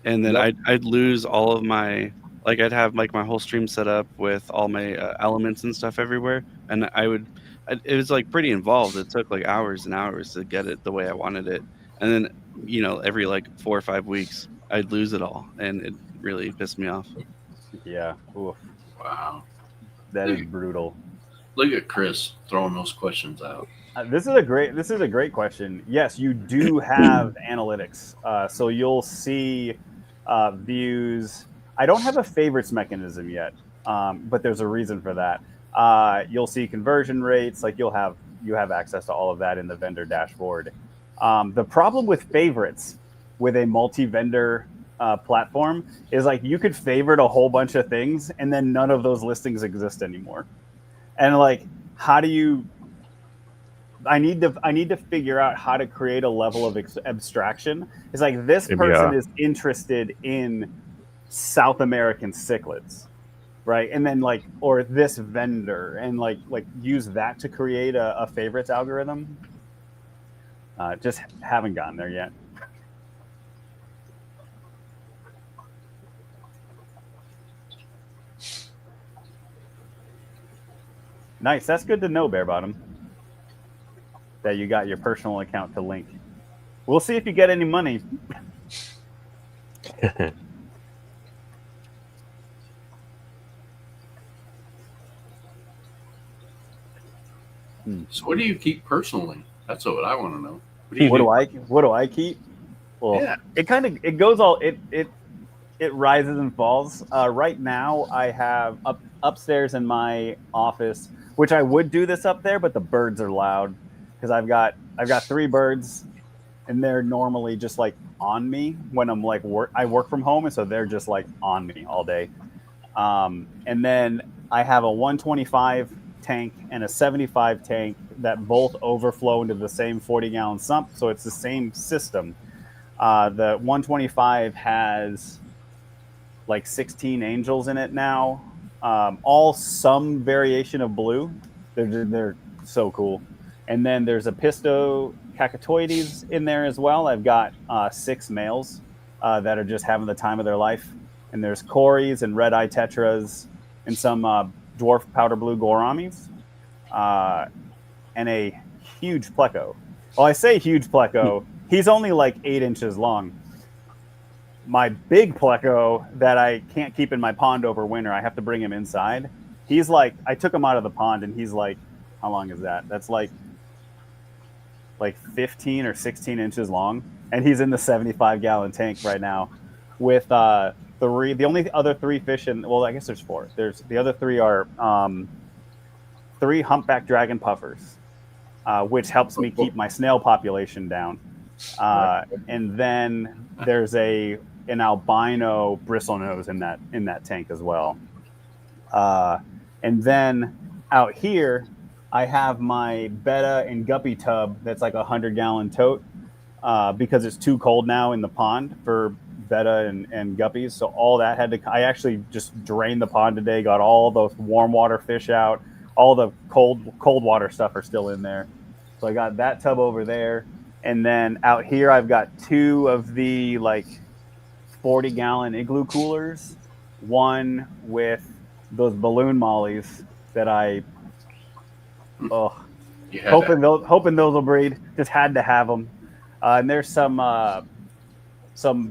And then I'd lose all of my, like I'd have like my whole stream set up with all my elements and stuff everywhere. And it was like pretty involved. It took like hours and hours to get it the way I wanted it. And then, you know, every like 4 or 5 weeks, I'd lose it all. And it really pissed me off. Yeah. Oof. Wow. That is brutal. Look at Chris throwing those questions out. This is a great question. Yes, you do have analytics. So you'll see views. I don't have a favorites mechanism yet, but there's a reason for that. You'll see conversion rates. Like you have access to all of that in the vendor dashboard. The problem with favorites with a multi-vendor platform is like you could favorite a whole bunch of things and then none of those listings exist anymore. And like, how do you? I need to figure out how to create a level of abstraction. It's like this person is interested in South American cichlids, right? And then like, or this vendor, and like use that to create a favorites algorithm. Just haven't gotten there yet. Nice. That's good to know, Bear Bottom, that you got your personal account to link. We'll see if you get any money. So what do you keep personally? That's what I want to know. What do I keep? Well, yeah. It goes all it rises and falls. Right now I have upstairs in my office, which I would do this up there, but the birds are loud because I've got 3 birds, and they're normally just like on me when I'm like I work from home, and so they're just like on me all day. And then I have a 125 tank and a 75 tank that both overflow into the same 40-gallon sump, so it's the same system. The 125 has like 16 angels in it now, all some variation of blue. They're so cool. And then there's a Pisto cacatoides in there as well. I've got 6 males that are just having the time of their life. And there's Cories and red-eye tetras and some dwarf powder blue gouramis and a huge pleco. Well, I say huge pleco. He's only like 8 inches long. my big pleco that I can't keep in my pond over winter, I have to bring him inside. He's like, I took him out of the pond, and he's like, how long is that? That's like 15 or 16 inches long, and he's in the 75-gallon tank right now with three. The only other three fish well, I guess there's four. The other three are 3 humpback dragon puffers, which helps me keep my snail population down. And then there's an albino bristlenose in that tank as well. And then out here, I have my betta and guppy tub that's like a 100-gallon tote because it's too cold now in the pond for betta and guppies. So all that I actually just drained the pond today, got all those warm water fish out. All the cold water stuff are still in there. So I got that tub over there. And then out here, I've got 2 of the 40-gallon igloo coolers, one with those balloon mollies that hoping those will breed. Just had to have them. And there's some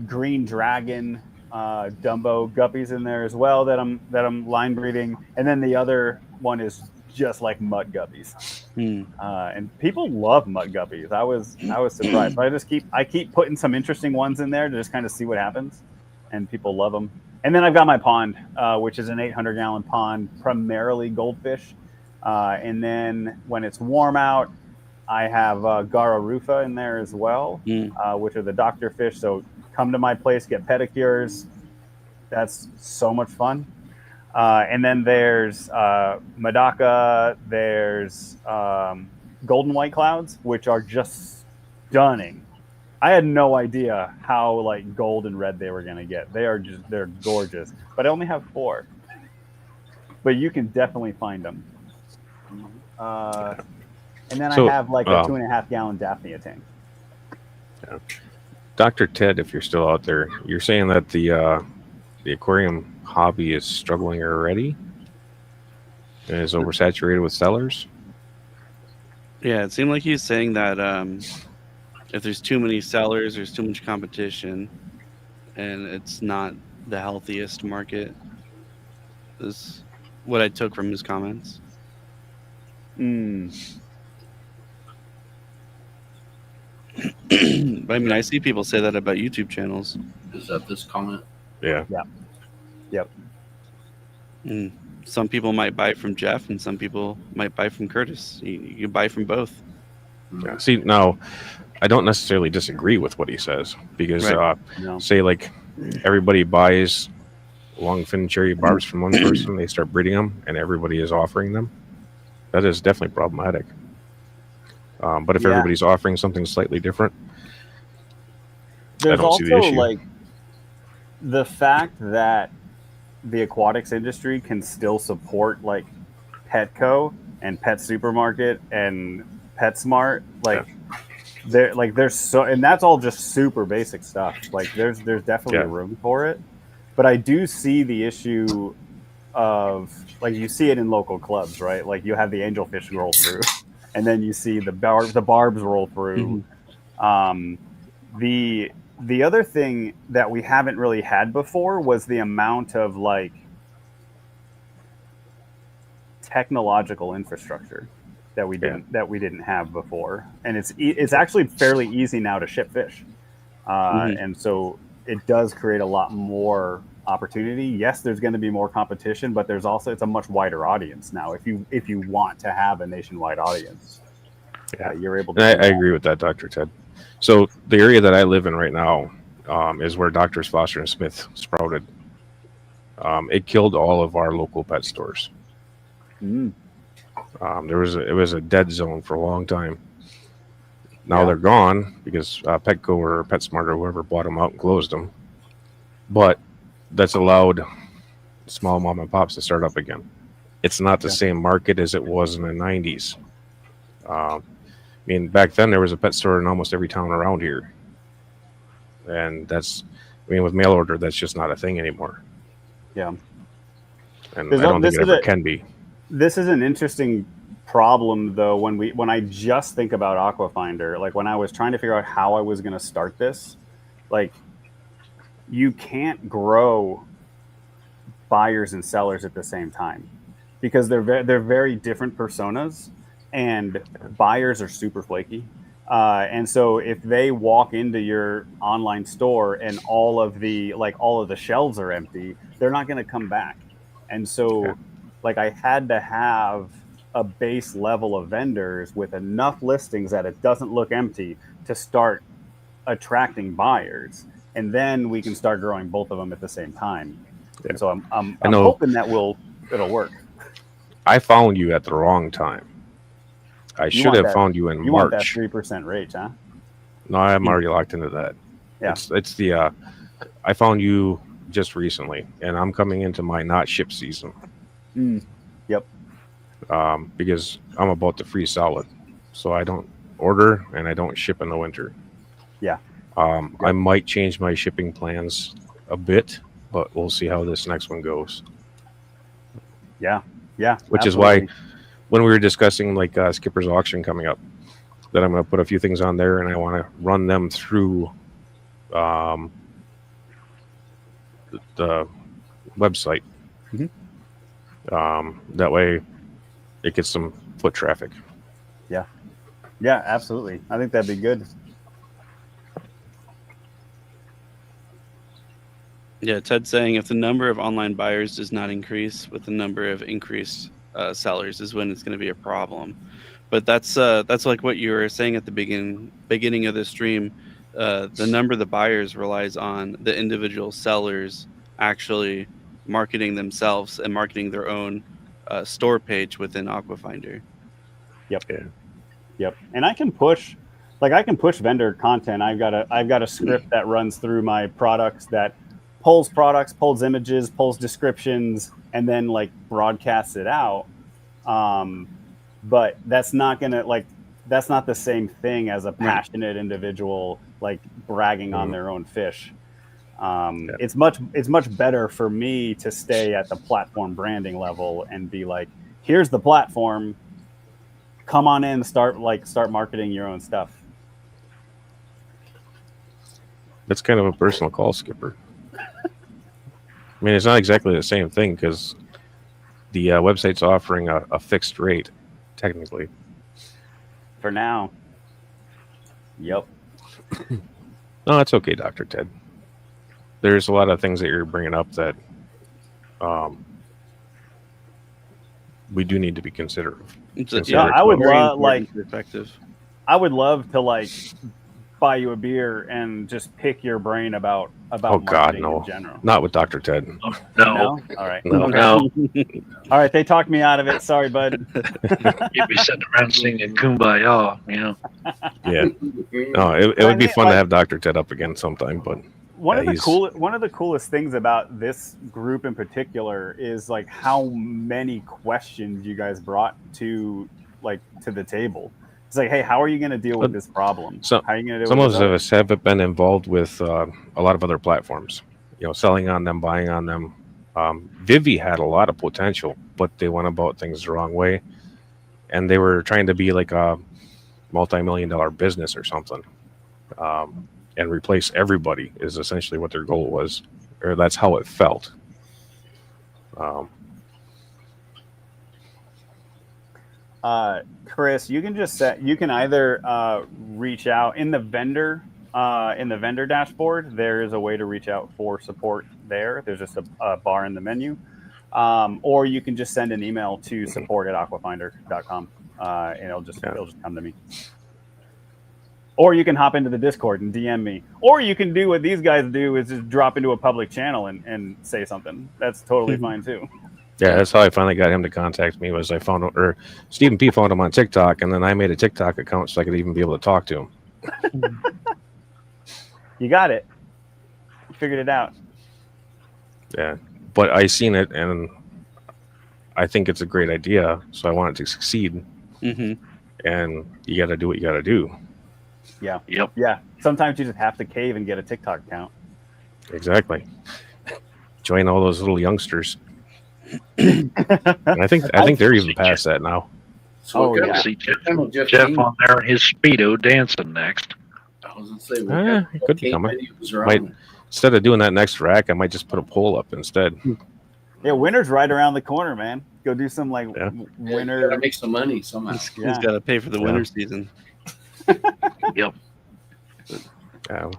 green dragon Dumbo guppies in there as well that I'm line breeding. And then the other one is just like mud guppies. And people love mud guppies. I was surprised. But I keep putting some interesting ones in there to just kind of see what happens, and people love them. And then I've got my pond, which is an 800-gallon pond, primarily goldfish. And then when it's warm out, I have Gara rufa in there as well, which are the doctor fish. So come to my place, get pedicures. That's so much fun. And then there's Medaka, there's golden white clouds, which are just stunning. I had no idea how gold and red they were going to get. they're gorgeous, but I only have 4. But you can definitely find them. And then I have a 2.5-gallon Daphnia tank. Yeah. Dr. Ted, if you're still out there, you're saying that the aquarium hobby is struggling already and is oversaturated with sellers? Yeah, it seemed like he was saying that if there's too many sellers, there's too much competition, and it's not the healthiest market. Is what I took from his comments. But I mean, I see people say that about YouTube channels. Is that this comment? Yeah. Yep. Some people might buy from Jeff, and some people might buy from Curtis. You buy from both. Yeah. See, now, I don't necessarily disagree with what he says, because say everybody buys longfin cherry barbs from one person, they start breeding them, and everybody is offering them. That is definitely problematic. But if everybody's offering something slightly different, there's I don't see the issue. The fact that the aquatics industry can still support Petco and Pet Supermarket and PetSmart, there's so, and that's all just super basic stuff. There's definitely room for it, but I do see the issue of you see it in local clubs, right? You have the angelfish roll through, and then you see the barbs roll through. The other thing that we haven't really had before was the amount of technological infrastructure that we didn't have before, and it's actually fairly easy now to ship fish, and so it does create a lot more opportunity. Yes, there's going to be more competition, but there's also it's a much wider audience now. If you want to have a nationwide audience, you're able to. I agree with that, Dr. Ted. So the area that I live in right now is where Doctors Foster and Smith sprouted. It killed all of our local pet stores. It was a dead zone for a long time. Now they're gone because Petco or PetSmart or whoever bought them out and closed them. But that's allowed small mom and pops to start up again. It's not the same market as it was in the 90s. I mean, back then there was a pet store in almost every town around here. And with mail order, that's just not a thing anymore. Yeah. And I don't think it ever can be. This is an interesting problem, though, when I just think about Aquafinder, when I was trying to figure out how I was going to start this, you can't grow buyers and sellers at the same time because they're very different personas, and buyers are super flaky. And so if they walk into your online store and all of the shelves are empty, they're not going to come back. And so like I had to have a base level of vendors with enough listings that it doesn't look empty to start attracting buyers, and then we can start growing both of them at the same time. Yeah. And so I'm hoping that it'll work. I found you at the wrong time. I should have found you in March. You want that 3% rate, huh? No, I'm already locked into that. Yeah. It's the I found you just recently, and I'm coming into my not ship season. Yep. Because I'm about to free solid, so I don't order and I don't ship in the winter. Yeah. I might change my shipping plans a bit, but we'll see how this next one goes. Yeah. Which is why when we were discussing like Skipper's auction coming up, that I'm going to put a few things on there, and I want to run them through the website. That way it gets some foot traffic. Yeah, absolutely. I think that'd be good. Yeah, Ted's saying if the number of online buyers does not increase with the number of increased sellers is when it's going to be a problem. But that's like what you were saying at the beginning of the stream. The number of the buyers relies on the individual sellers actually marketing themselves and marketing their own store page within Aquafinder. Yep. And I can push vendor content. I've got a script that runs through my products that pulls images, pulls descriptions, and then like broadcasts it out. But that's not the same thing as a passionate individual like bragging on their own fish. It's much better for me to stay at the platform branding level and be like, here's the platform, come on in, start marketing your own stuff. That's kind of a personal call, Skipper. I mean, it's not exactly the same thing because the website's offering a fixed rate, technically. For now. Yep. No, that's okay, Dr. Ted. There's a lot of things that you're bringing up that we do need to be considerate of. I would I would love to like buy you a beer and just pick your brain about oh God, no, in general. Not with Dr. Ted. No? All right. No. All right, they talked me out of it. Sorry, bud. You'd be sitting around singing Kumbaya, you know. Yeah. No, it would be fun to have Dr. Ted up again sometime, but one of the coolest things about this group in particular is like how many questions you guys brought to the table. It's like, hey, how are you going to deal with this problem? So, how are you going to deal some with of us have been involved with a lot of other platforms, selling on them, buying on them. Vivi had a lot of potential, but they went about things the wrong way, and they were trying to be like a multi-million-dollar business or something, and replace everybody is essentially what their goal was, or that's how it felt. Chris, you can either reach out in the vendor dashboard. There is a way to reach out for support there. There's just a bar in the menu, or you can just send an email to support@aquafinder.com, and it'll just come to me. Or you can hop into the Discord and DM me, or you can do what these guys do, is just drop into a public channel and say something. That's totally fine too. Yeah, that's how I finally got him to contact me. Was I found, or Stephen P found him on TikTok, and then I made a TikTok account so I could even be able to talk to him. You got it. You figured it out. Yeah, but I seen it, and I think it's a great idea. So I want it to succeed. Mm-hmm. And you got to do what you got to do. Yeah. Yep. Yeah. Sometimes you just have to cave and get a TikTok account. Exactly. Join all those little youngsters. And I think they're even past that now. So See Jeff on there in his Speedo dancing next. I was going to say, It could be coming. instead of doing that next rack, I might just put a pole up instead. Yeah, winter's right around the corner, man. Go do some like Yeah. winter. You gotta make some money somehow. He's Yeah. got to pay for the winter season. Yep.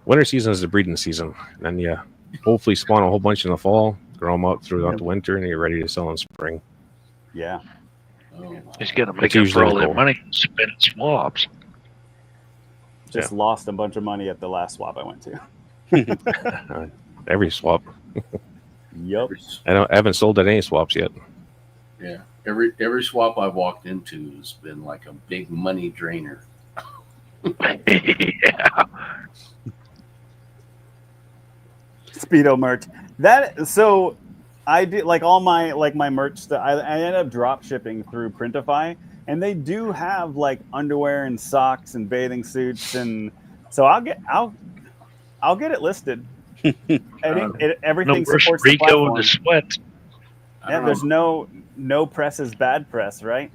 Winter season is the breeding season. And then you hopefully spawn a whole bunch in the fall, grow them up throughout the winter, and you're ready to sell in spring. Yeah. Oh, my. He's gonna That's make up usually for all the that goal. money spending swabs. Just lost a bunch of money at the last swap I went to. Every swap. Yup. I haven't sold at any swaps yet. Yeah. Every swap I've walked into has been like a big money drainer. Yeah. Speedo merch. So I did like all my merch stuff. I ended up drop shipping through Printify, and they do have like underwear and socks and bathing suits, and so I'll get it listed. Everything No worse supports the Rico platform. and the sweat. I Yeah, don't there's know. no press is bad press, right?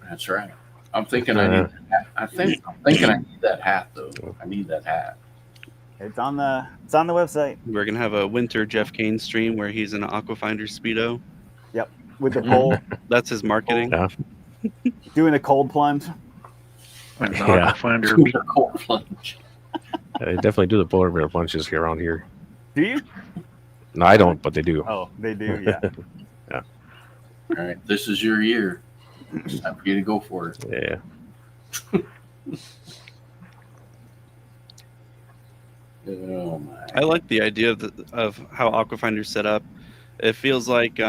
That's right. I'm thinking I need. I'm thinking I need that hat though. I need that hat. It's on the website We're gonna have a winter Jeff Kane stream where he's in an Aquafinder speedo. with the pole That's his marketing. Yeah. doing a cold plunge. And Yeah. Aquafinder. Cold plunge. They definitely do the polar bear punches here around here. Do you? No, I don't, but they do. Oh, they do. Yeah. All right, this is your year. It's time for you to go for it. Yeah. Oh my! I like the idea of how Aquafinder's set up. It feels like,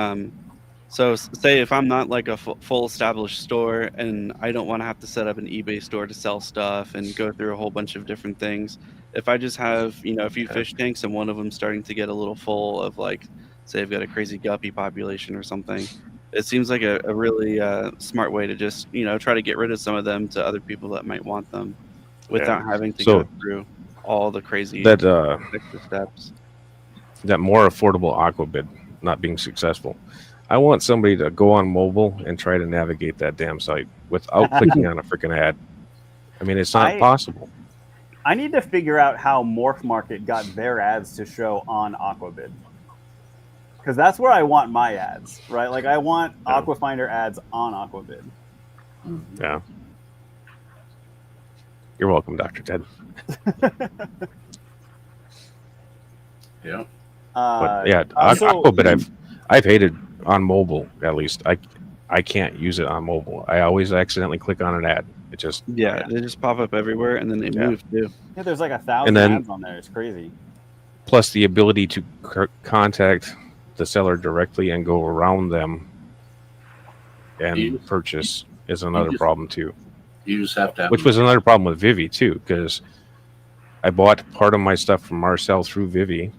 so say if I'm not like a full established store and I don't want to have to set up an eBay store to sell stuff and go through a whole bunch of different things. If I just have, a few fish tanks and one of them starting to get a little full of like, say I've got a crazy guppy population or something, it seems like a really smart way to just, try to get rid of some of them to other people that might want them without having to go through all the crazy extra steps. That more affordable aquabid not being successful. I want somebody to go on mobile and try to navigate that damn site without clicking on a freaking ad. I mean, it's not possible. I need to figure out how Morph Market got their ads to show on Aquabid. Because that's where I want my ads, right? Like I want Aquafinder ads on Aquabid. Yeah. You're welcome, Dr. Ted. Yeah. But yeah, so- Aquabid I've hated on mobile, at least. I can't use it on mobile. I always accidentally click on an ad. It just they just pop up everywhere and then they move too. Yeah, there's like 1,000 ads on there. It's crazy. plus the ability to contact the seller directly and go around them and purchase is another problem too. You just have to have Which was another problem with Vivi too, because I bought part of my stuff from Marcel through Vivi,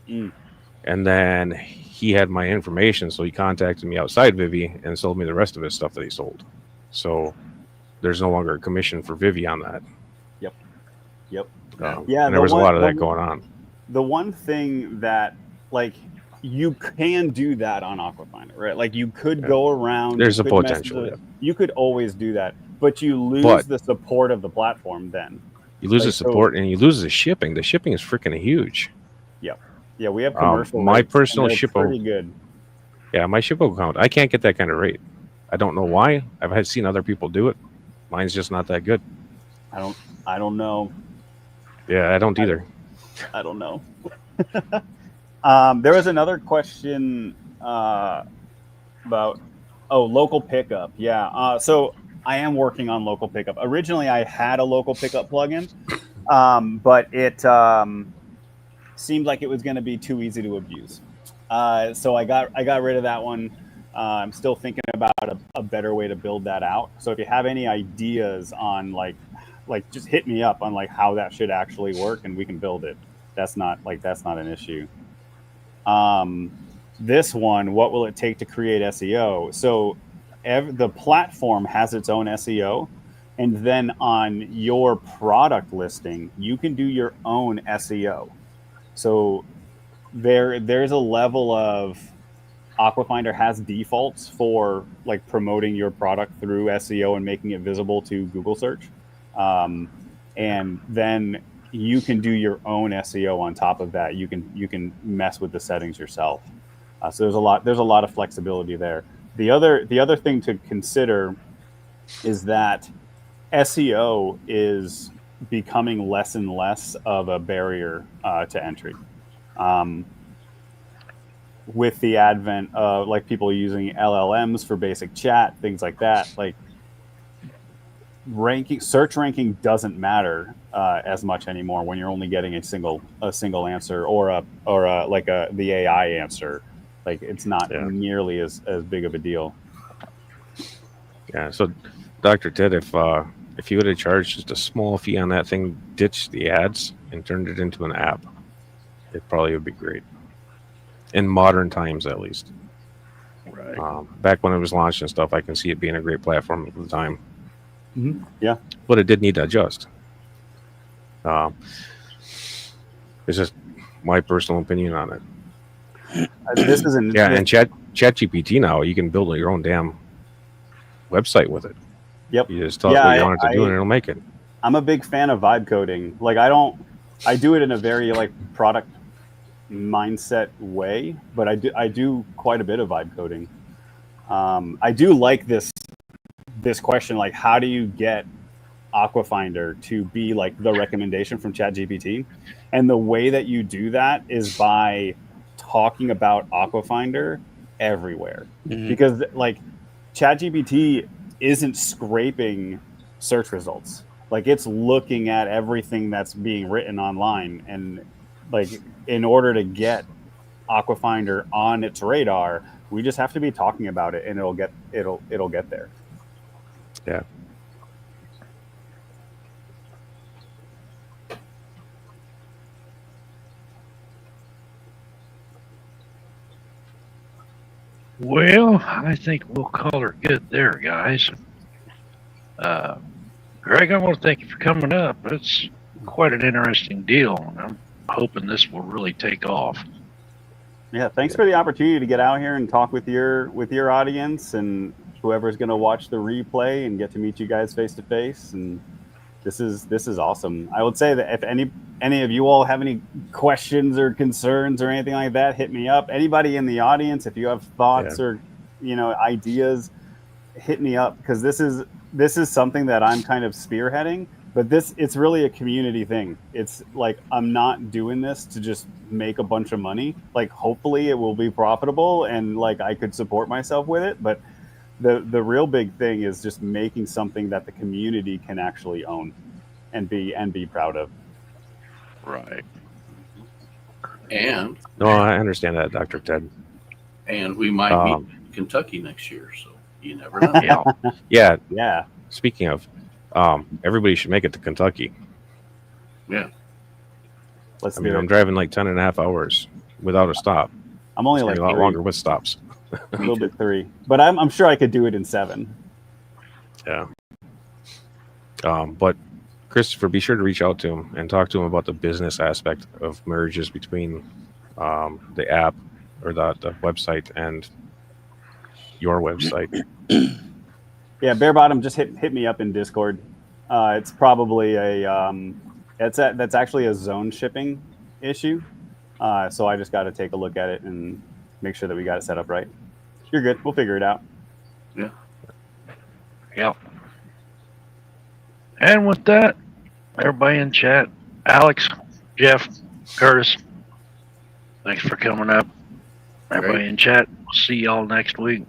and then he had my information, so he contacted me outside Vivi and sold me the rest of his stuff that he sold. So there's no longer a commission for Vivi on that. Yep. Yeah, and there was a lot of that going on. The one thing that, like, you can do that on Aquafinder, right? Like, you could go around. There's a you could potential. mess with it. You could always do that, but you lose the support of the platform then. You lose the support and you lose the shipping. The shipping is freaking huge. Yeah, we have commercial my rates, personal and they're shippo, pretty good. Yeah, my shippo account, I can't get that kind of rate. I don't know why. I've seen other people do it. Mine's just not that good. I don't know. Yeah, I don't either. I don't know. There was another question about local pickup. Yeah. So I am working on local pickup. Originally, I had a local pickup plugin, but it seemed like it was going to be too easy to abuse. So I got rid of that one. I'm still thinking about a better way to build that out. So if you have any ideas on like just hit me up on like how that should actually work, and we can build it. That's not an issue. This one, what will it take to create SEO? So the platform has its own SEO, and then on your product listing, you can do your own SEO. So there's a level of Aquafinder has defaults for like promoting your product through SEO and making it visible to Google search. And then you can do your own SEO on top of that. You can mess with the settings yourself. So there's a lot of flexibility there. The other thing to consider is that SEO is becoming less and less of a barrier to entry. With the advent of like people using LLMs for basic chat, things like that, like search ranking doesn't matter as much anymore when you're only getting a single answer or the AI answer. Like it's not nearly as big of a deal. Yeah. So, Dr. Ted, if you would have charged just a small fee on that thing, ditched the ads and turned it into an app, it probably would be great. In modern times, at least. Right. Back when it was launched and stuff, I can see it being a great platform at the time. Mm-hmm. Yeah. But it did need to adjust. It's just my personal opinion on it. This isn't. Yeah, and ChatGPT now, you can build your own damn website with it. Yep. You just tell it what you want it to do, and it'll make it. I'm a big fan of vibe coding. Like I do it in a very like product mindset way, but I do quite a bit of vibe coding. I do like this question, like how do you get Aquafinder to be like the recommendation from ChatGPT? And the way that you do that is by talking about Aquafinder everywhere. Mm-hmm. Because like ChatGPT isn't scraping search results. Like it's looking at everything that's being written online, and like in order to get Aquafinder on its radar, we just have to be talking about it, and it'll get there. Yeah. Well, I think we'll call her good there, guys. Greg, I want to thank you for coming up. It's quite an interesting deal, and I'm hoping this will really take off. Yeah, thanks for the opportunity to get out here and talk with your audience and whoever's going to watch the replay and get to meet you guys face to face. And this is awesome. I would say that if any of you all have any questions or concerns or anything like that, hit me up. Anybody in the audience, if you have thoughts or ideas, hit me up, because this is something that I'm kind of spearheading. But it's really a community thing. It's like I'm not doing this to just make a bunch of money. Like hopefully it will be profitable and like I could support myself with it. But the real big thing is just making something that the community can actually own and be proud of. Right. And no, I understand that, Dr. Ted. And we might meet in Kentucky next year, so you never know. Yeah. Speaking of, everybody should make it to Kentucky. Yeah. I'm driving like 10 and a half hours without a stop. I'm only like a lot longer with stops. A little bit 3, but I'm sure I could do it in 7. Yeah. But Christopher, be sure to reach out to him and talk to him about the business aspect of merges between the app or the website and your website. Yeah, Bare Bottom, just hit me up in Discord. It's probably that's actually a zone shipping issue. So I just got to take a look at it and make sure that we got it set up right. You're good. We'll figure it out. Yeah. Yep. And with that, everybody in chat, Alex, Jeff, Curtis, thanks for coming up. Everybody in chat, we'll see y'all next week.